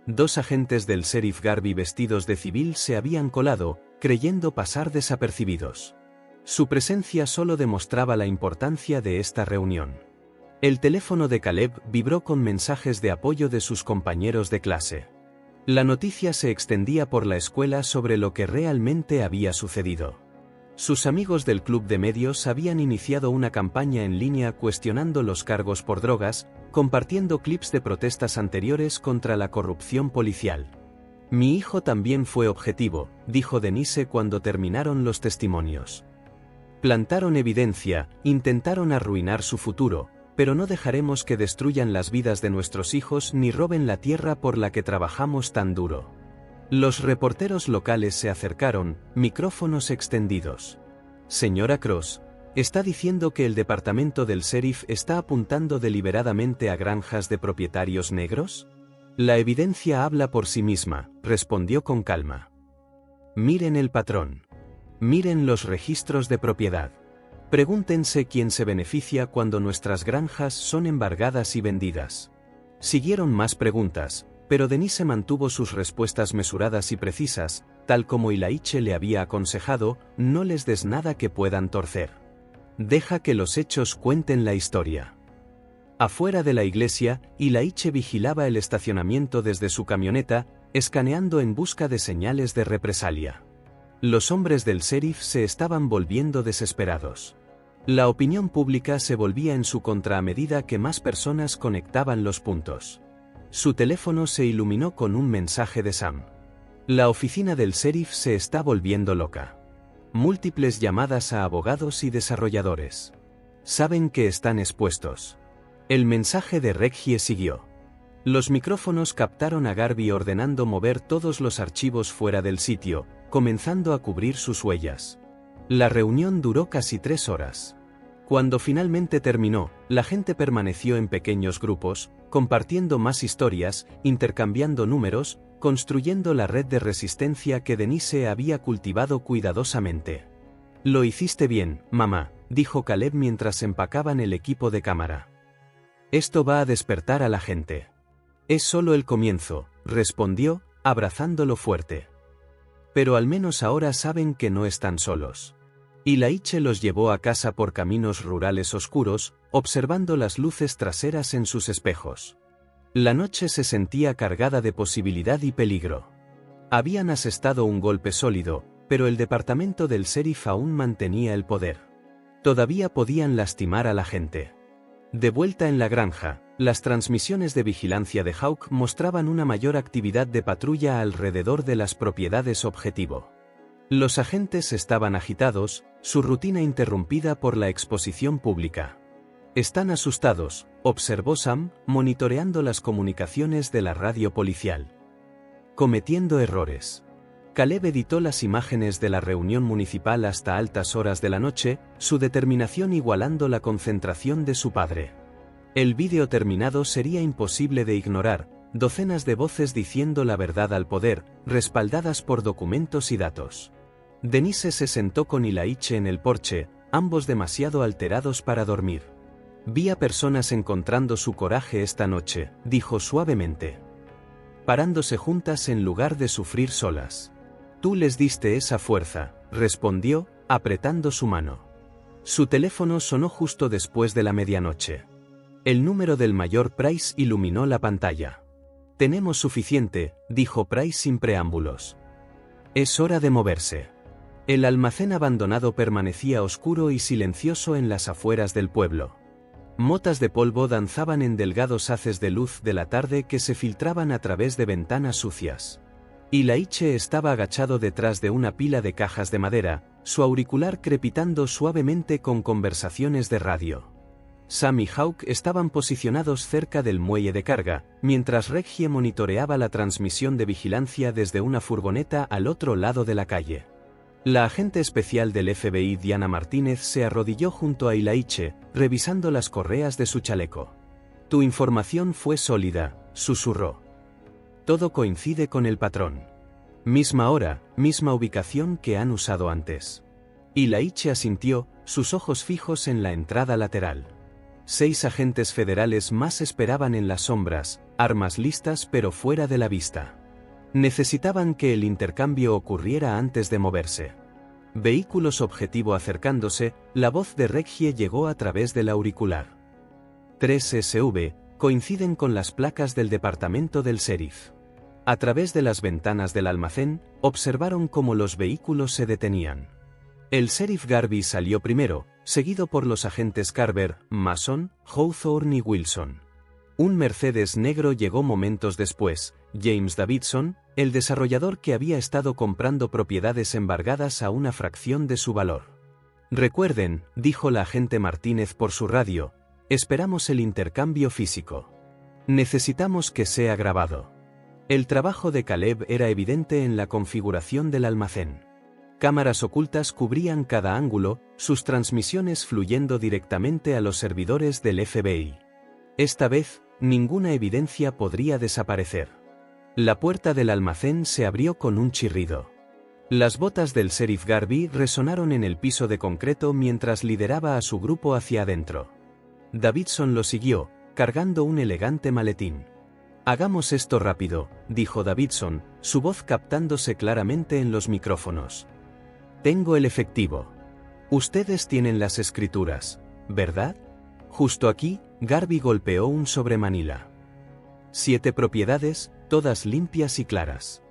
2 agentes del sheriff Garvey vestidos de civil se habían colado, creyendo pasar desapercibidos. Su presencia solo demostraba la importancia de esta reunión. El teléfono de Caleb vibró con mensajes de apoyo de sus compañeros de clase. La noticia se extendía por la escuela sobre lo que realmente había sucedido. Sus amigos del club de medios habían iniciado una campaña en línea cuestionando los cargos por drogas, compartiendo clips de protestas anteriores contra la corrupción policial. Mi hijo también fue objetivo, dijo Denise cuando terminaron los testimonios. Plantaron evidencia, intentaron arruinar su futuro, pero no dejaremos que destruyan las vidas de nuestros hijos ni roben la tierra por la que trabajamos tan duro. Los reporteros locales se acercaron, micrófonos extendidos. Señora Cross, ¿está diciendo que el departamento del sheriff está apuntando deliberadamente a granjas de propietarios negros? La evidencia habla por sí misma, respondió con calma. Miren el patrón. Miren los registros de propiedad. Pregúntense quién se beneficia cuando nuestras granjas son embargadas y vendidas. Siguieron más preguntas, pero Denise mantuvo sus respuestas mesuradas y precisas, tal como Ilaiche le había aconsejado: no les des nada que puedan torcer. Deja que los hechos cuenten la historia. Afuera de la iglesia, Ilaiche vigilaba el estacionamiento desde su camioneta, escaneando en busca de señales de represalia. Los hombres del sheriff se estaban volviendo desesperados. La opinión pública se volvía en su contra a medida que más personas conectaban los puntos. Su teléfono se iluminó con un mensaje de Sam. La oficina del sheriff se está volviendo loca. Múltiples llamadas a abogados y desarrolladores. Saben que están expuestos. El mensaje de Reggie siguió. Los micrófonos captaron a Garvey ordenando mover todos los archivos fuera del sitio, comenzando a cubrir sus huellas. La reunión duró casi 3 horas. Cuando finalmente terminó, la gente permaneció en pequeños grupos, compartiendo más historias, intercambiando números, construyendo la red de resistencia que Denise había cultivado cuidadosamente. Lo hiciste bien, mamá, dijo Caleb mientras empacaban el equipo de cámara. Esto va a despertar a la gente. Es solo el comienzo, respondió, abrazándolo fuerte. Pero al menos ahora saben que no están solos. Ilaiche los llevó a casa por caminos rurales oscuros, observando las luces traseras en sus espejos. La noche se sentía cargada de posibilidad y peligro. Habían asestado un golpe sólido, pero el departamento del sheriff aún mantenía el poder. Todavía podían lastimar a la gente. De vuelta en la granja, las transmisiones de vigilancia de Hawk mostraban una mayor actividad de patrulla alrededor de las propiedades objetivo. Los agentes estaban agitados, su rutina interrumpida por la exposición pública. Están asustados, observó Sam, monitoreando las comunicaciones de la radio policial. Cometiendo errores. Caleb editó las imágenes de la reunión municipal hasta altas horas de la noche, su determinación igualando la concentración de su padre. El vídeo terminado sería imposible de ignorar, docenas de voces diciendo la verdad al poder, respaldadas por documentos y datos. Denise se sentó con Ilaiche en el porche, ambos demasiado alterados para dormir. Vi a personas encontrando su coraje esta noche, dijo suavemente. Parándose juntas en lugar de sufrir solas. Tú les diste esa fuerza, respondió, apretando su mano. Su teléfono sonó justo después de la medianoche. El número del mayor Price iluminó la pantalla. Tenemos suficiente, dijo Price sin preámbulos. Es hora de moverse. El almacén abandonado permanecía oscuro y silencioso en las afueras del pueblo. Motas de polvo danzaban en delgados haces de luz de la tarde que se filtraban a través de ventanas sucias. Ilaiche estaba agachado detrás de una pila de cajas de madera, su auricular crepitando suavemente con conversaciones de radio. Sam y Hawk estaban posicionados cerca del muelle de carga, mientras Reggie monitoreaba la transmisión de vigilancia desde una furgoneta al otro lado de la calle. La agente especial del FBI Diana Martínez se arrodilló junto a Ilaiche, revisando las correas de su chaleco. Tu información fue sólida, susurró. Todo coincide con el patrón. Misma hora, misma ubicación que han usado antes. Ilaiche asintió, sus ojos fijos en la entrada lateral. 6 agentes federales más esperaban en las sombras, armas listas pero fuera de la vista. Necesitaban que el intercambio ocurriera antes de moverse. Vehículos objetivo acercándose, la voz de Reggie llegó a través del auricular. 3 SV, coinciden con las placas del departamento del sheriff. A través de las ventanas del almacén, observaron cómo los vehículos se detenían. El sheriff Garvey salió primero, seguido por los agentes Carver, Mason, Hawthorne y Wilson. Un Mercedes negro llegó momentos después. James Davidson, el desarrollador que había estado comprando propiedades embargadas a una fracción de su valor. Recuerden, dijo la agente Martínez por su radio, esperamos el intercambio físico. Necesitamos que sea grabado. El trabajo de Caleb era evidente en la configuración del almacén. Cámaras ocultas cubrían cada ángulo, sus transmisiones fluyendo directamente a los servidores del FBI. Esta vez, ninguna evidencia podría desaparecer. La puerta del almacén se abrió con un chirrido. Las botas del sheriff Garvey resonaron en el piso de concreto mientras lideraba a su grupo hacia adentro. Davidson lo siguió, cargando un elegante maletín. «Hagamos esto rápido», dijo Davidson, su voz captándose claramente en los micrófonos. «Tengo el efectivo. Ustedes tienen las escrituras, ¿verdad?» Justo aquí, Garvey golpeó un sobre Manila. 7 propiedades, todas limpias y claras.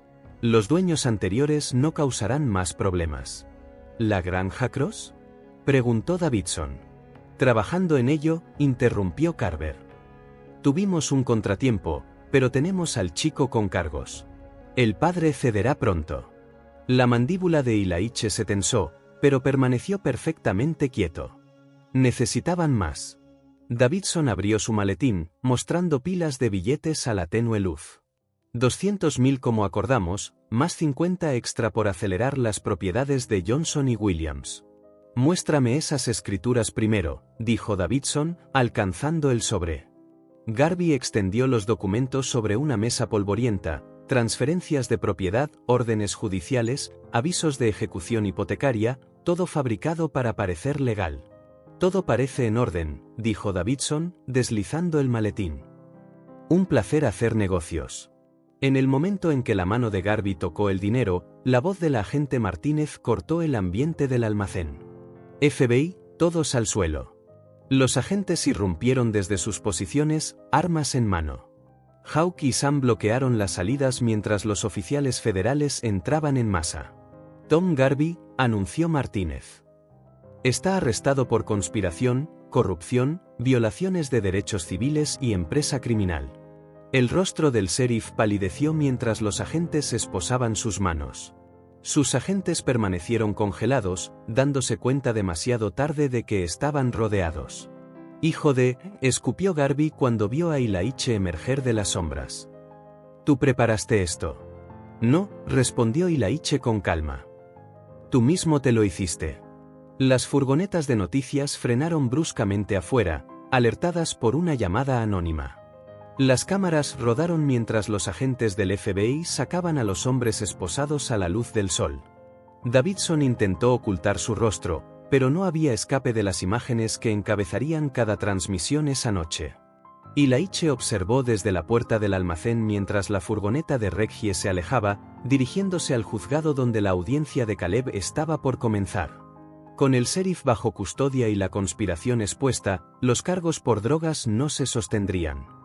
Los dueños anteriores no causarán más problemas. ¿La granja Cross?, preguntó Davidson. Trabajando en ello, interrumpió Carver. Tuvimos un contratiempo, pero tenemos al chico con cargos. El padre cederá pronto. La mandíbula de Ilaiche se tensó, pero permaneció perfectamente quieto. Necesitaban más. Davidson abrió su maletín, mostrando pilas de billetes a la tenue luz. 200.000 como acordamos, más 50 extra por acelerar las propiedades de Johnson y Williams. Muéstrame esas escrituras primero, dijo Davidson, alcanzando el sobre. Garvey extendió los documentos sobre una mesa polvorienta: transferencias de propiedad, órdenes judiciales, avisos de ejecución hipotecaria, todo fabricado para parecer legal. Todo parece en orden, dijo Davidson, deslizando el maletín. Un placer hacer negocios. En el momento en que la mano de Garvey tocó el dinero, la voz del agente Martínez cortó el ambiente del almacén. FBI, todos al suelo. Los agentes irrumpieron desde sus posiciones, armas en mano. Hawk y Sam bloquearon las salidas mientras los oficiales federales entraban en masa. Tom Garvey, anunció Martínez. Está arrestado por conspiración, corrupción, violaciones de derechos civiles y empresa criminal. El rostro del sheriff palideció mientras los agentes esposaban sus manos. Sus agentes permanecieron congelados, dándose cuenta demasiado tarde de que estaban rodeados. «Hijo de», escupió Garvey cuando vio a Ilaiche emerger de las sombras. «¿Tú preparaste esto?» «No», respondió Ilaiche con calma. «Tú mismo te lo hiciste». Las furgonetas de noticias frenaron bruscamente afuera, alertadas por una llamada anónima. Las cámaras rodaron mientras los agentes del FBI sacaban a los hombres esposados a la luz del sol. Davidson intentó ocultar su rostro, pero no había escape de las imágenes que encabezarían cada transmisión esa noche. Ilaiche observó desde la puerta del almacén mientras la furgoneta de Reggie se alejaba, dirigiéndose al juzgado donde la audiencia de Caleb estaba por comenzar. Con el sheriff bajo custodia y la conspiración expuesta, los cargos por drogas no se sostendrían.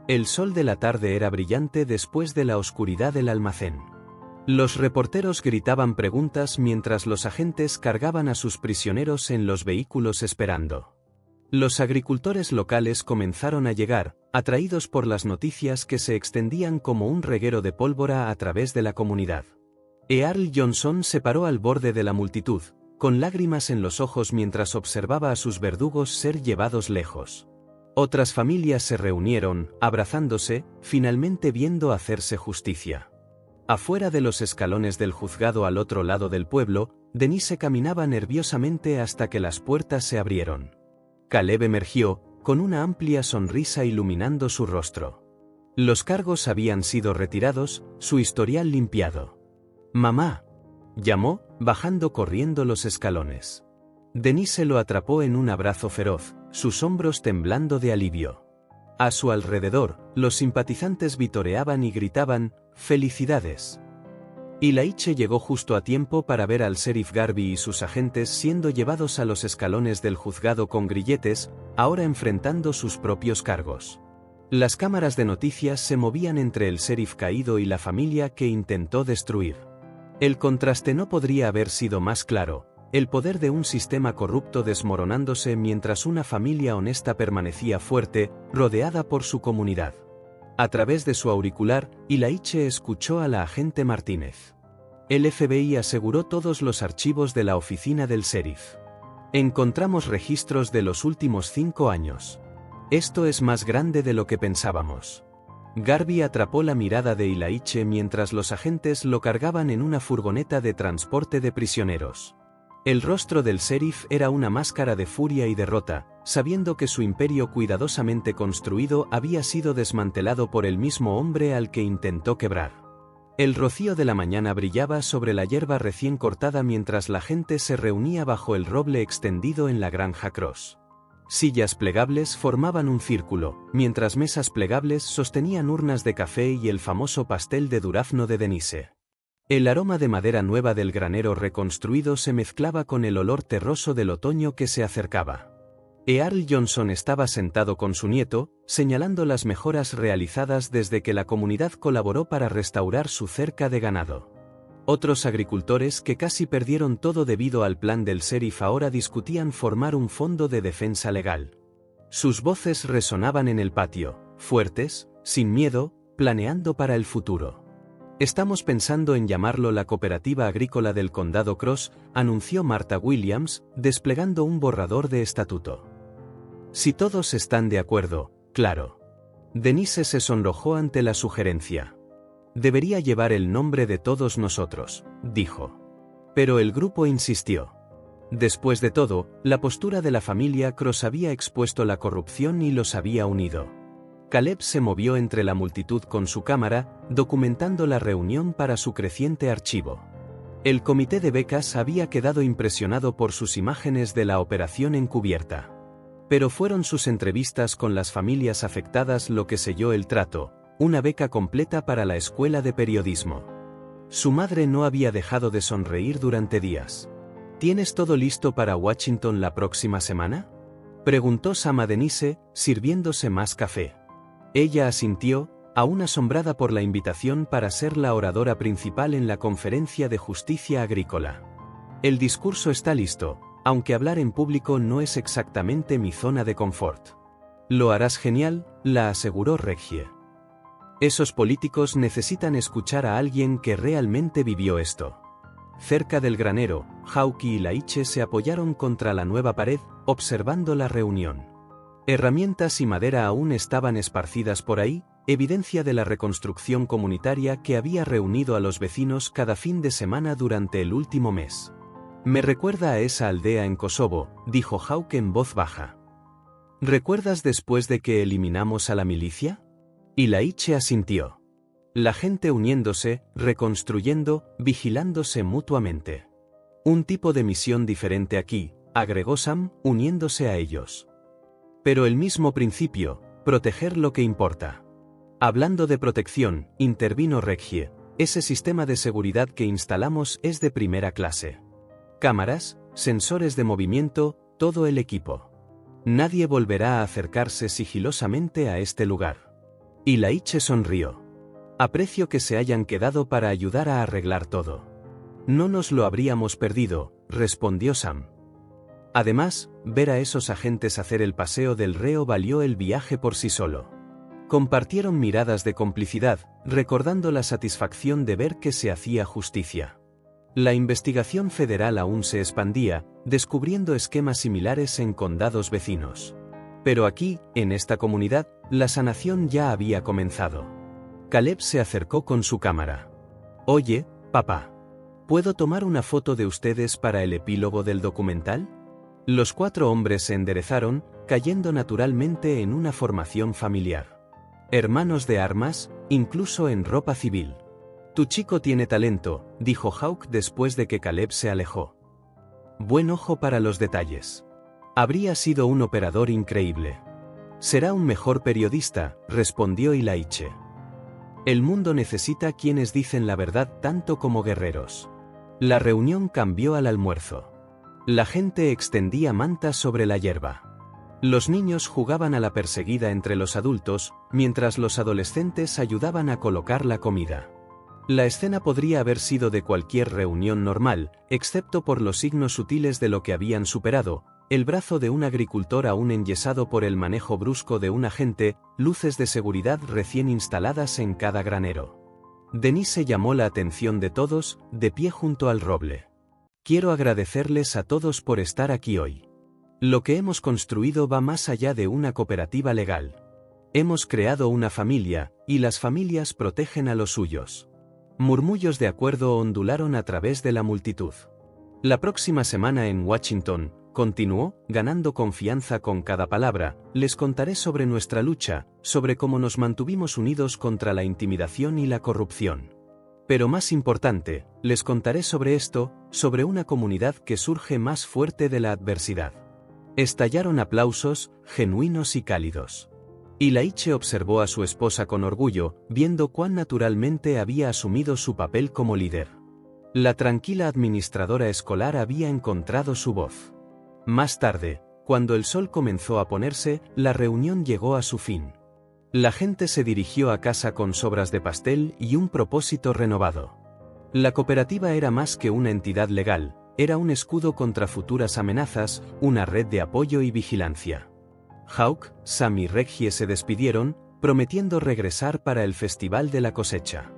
El sol de la tarde era brillante después de la oscuridad del almacén. Los reporteros gritaban preguntas mientras los agentes cargaban a sus prisioneros en los vehículos esperando. Los agricultores locales comenzaron a llegar, atraídos por las noticias que se extendían como un reguero de pólvora a través de la comunidad. Earl Johnson se paró al borde de la multitud, con lágrimas en los ojos mientras observaba a sus verdugos ser llevados lejos. Otras familias se reunieron, abrazándose, finalmente viendo hacerse justicia. Afuera de los escalones del juzgado al otro lado del pueblo, Denise caminaba nerviosamente hasta que las puertas se abrieron. Caleb emergió, con una amplia sonrisa iluminando su rostro. Los cargos habían sido retirados, su historial limpiado. «Mamá», llamó, bajando corriendo los escalones. Denise lo atrapó en un abrazo feroz, sus hombros temblando de alivio. A su alrededor, los simpatizantes vitoreaban y gritaban, «¡Felicidades!». Ilaiche llegó justo a tiempo para ver al sheriff Garvey y sus agentes siendo llevados a los escalones del juzgado con grilletes, ahora enfrentando sus propios cargos. Las cámaras de noticias se movían entre el sheriff caído y la familia que intentó destruir. El contraste no podría haber sido más claro, el poder de un sistema corrupto desmoronándose mientras una familia honesta permanecía fuerte, rodeada por su comunidad. A través de su auricular, Ilaiche escuchó a la agente Martínez. El FBI aseguró todos los archivos de la oficina del sheriff. Encontramos registros de los últimos 5 años. Esto es más grande de lo que pensábamos. Garvey atrapó la mirada de Ilaiche mientras los agentes lo cargaban en una furgoneta de transporte de prisioneros. El rostro del sheriff era una máscara de furia y derrota, sabiendo que su imperio cuidadosamente construido había sido desmantelado por el mismo hombre al que intentó quebrar. El rocío de la mañana brillaba sobre la hierba recién cortada mientras la gente se reunía bajo el roble extendido en la granja Cross. Sillas plegables formaban un círculo, mientras mesas plegables sostenían urnas de café y el famoso pastel de durazno de Denise. El aroma de madera nueva del granero reconstruido se mezclaba con el olor terroso del otoño que se acercaba. Earl Johnson estaba sentado con su nieto, señalando las mejoras realizadas desde que la comunidad colaboró para restaurar su cerca de ganado. Otros agricultores que casi perdieron todo debido al plan del sheriff ahora discutían formar un fondo de defensa legal. Sus voces resonaban en el patio, fuertes, sin miedo, planeando para el futuro. Estamos pensando en llamarlo la Cooperativa Agrícola del Condado Cross, anunció Martha Williams, desplegando un borrador de estatuto. Si todos están de acuerdo, claro. Denise se sonrojó ante la sugerencia. Debería llevar el nombre de todos nosotros, dijo. Pero el grupo insistió. Después de todo, la postura de la familia Cross había expuesto la corrupción y los había unido. Caleb se movió entre la multitud con su cámara, documentando la reunión para su creciente archivo. El comité de becas había quedado impresionado por sus imágenes de la operación encubierta. Pero fueron sus entrevistas con las familias afectadas lo que selló el trato. Una beca completa para la escuela de periodismo. Su madre no había dejado de sonreír durante días. ¿Tienes todo listo para Washington la próxima semana?, preguntó Sam a Denise, sirviéndose más café. Ella asintió, aún asombrada por la invitación para ser la oradora principal en la conferencia de justicia agrícola. El discurso está listo, aunque hablar en público no es exactamente mi zona de confort. Lo harás genial, la aseguró Reggie. Esos políticos necesitan escuchar a alguien que realmente vivió esto. Cerca del granero, Hawke y Laiche se apoyaron contra la nueva pared, observando la reunión. Herramientas y madera aún estaban esparcidas por ahí, evidencia de la reconstrucción comunitaria que había reunido a los vecinos cada fin de semana durante el último mes. Me recuerda a esa aldea en Kosovo, dijo Hawke en voz baja. ¿Recuerdas después de que eliminamos a la milicia? Y Laiche asintió. La gente uniéndose, reconstruyendo, vigilándose mutuamente. Un tipo de misión diferente aquí, agregó Sam, uniéndose a ellos. Pero el mismo principio, proteger lo que importa. Hablando de protección, intervino Reggie, ese sistema de seguridad que instalamos es de primera clase. Cámaras, sensores de movimiento, todo el equipo. Nadie volverá a acercarse sigilosamente a este lugar. Y Laiche sonrió. Aprecio que se hayan quedado para ayudar a arreglar todo. No nos lo habríamos perdido, respondió Sam. Además, ver a esos agentes hacer el paseo del reo valió el viaje por sí solo. Compartieron miradas de complicidad, recordando la satisfacción de ver que se hacía justicia. La investigación federal aún se expandía, descubriendo esquemas similares en condados vecinos. Pero aquí, en esta comunidad, la sanación ya había comenzado. Caleb se acercó con su cámara. Oye, papá, ¿puedo tomar una foto de ustedes para el epílogo del documental? Los 4 hombres se enderezaron, cayendo naturalmente en una formación familiar. Hermanos de armas, incluso en ropa civil. Tu chico tiene talento, dijo Hawke después de que Caleb se alejó. Buen ojo para los detalles. Habría sido un operador increíble. Será un mejor periodista, respondió Laiche. El mundo necesita quienes dicen la verdad tanto como guerreros. La reunión cambió al almuerzo. La gente extendía mantas sobre la hierba. Los niños jugaban a la perseguida entre los adultos, mientras los adolescentes ayudaban a colocar la comida. La escena podría haber sido de cualquier reunión normal, excepto por los signos sutiles de lo que habían superado, el brazo de un agricultor aún enyesado por el manejo brusco de un agente, luces de seguridad recién instaladas en cada granero. Denise llamó la atención de todos, de pie junto al roble. Quiero agradecerles a todos por estar aquí hoy. Lo que hemos construido va más allá de una cooperativa legal. Hemos creado una familia, y las familias protegen a los suyos. Murmullos de acuerdo ondularon a través de la multitud. La próxima semana en Washington, continuó, ganando confianza con cada palabra, les contaré sobre nuestra lucha, sobre cómo nos mantuvimos unidos contra la intimidación y la corrupción. Pero más importante, les contaré sobre esto, sobre una comunidad que surge más fuerte de la adversidad. Estallaron aplausos, genuinos y cálidos. Ilaiche observó a su esposa con orgullo, viendo cuán naturalmente había asumido su papel como líder. La tranquila administradora escolar había encontrado su voz. Más tarde, cuando el sol comenzó a ponerse, la reunión llegó a su fin. La gente se dirigió a casa con sobras de pastel y un propósito renovado. La cooperativa era más que una entidad legal, era un escudo contra futuras amenazas, una red de apoyo y vigilancia. Hawk, Sam y Reggie se despidieron, prometiendo regresar para el festival de la cosecha.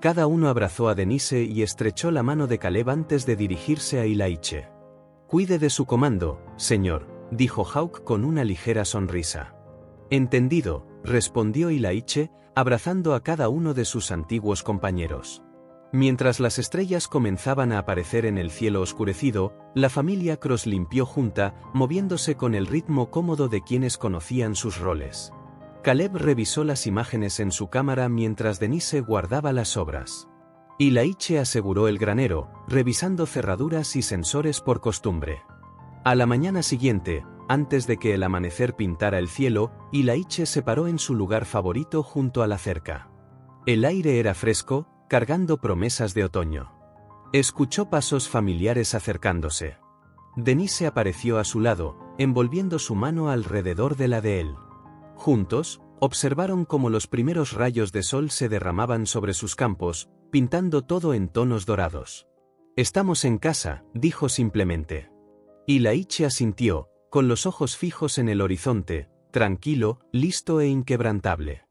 Cada uno abrazó a Denise y estrechó la mano de Caleb antes de dirigirse a Ilaiche. «Cuide de su comando, señor», dijo Hawk con una ligera sonrisa. «Entendido», respondió Ilaiche, abrazando a cada uno de sus antiguos compañeros. Mientras las estrellas comenzaban a aparecer en el cielo oscurecido, la familia Cross limpió junta, moviéndose con el ritmo cómodo de quienes conocían sus roles. Caleb revisó las imágenes en su cámara mientras Denise guardaba las sobras. Ilaiche aseguró el granero, revisando cerraduras y sensores por costumbre. A la mañana siguiente, antes de que el amanecer pintara el cielo, Ilaiche se paró en su lugar favorito junto a la cerca. El aire era fresco, cargando promesas de otoño. Escuchó pasos familiares acercándose. Denise apareció a su lado, envolviendo su mano alrededor de la de él. Juntos, observaron cómo los primeros rayos de sol se derramaban sobre sus campos, pintando todo en tonos dorados. «Estamos en casa», dijo simplemente. Ilaiche asintió, con los ojos fijos en el horizonte, tranquilo, listo e inquebrantable.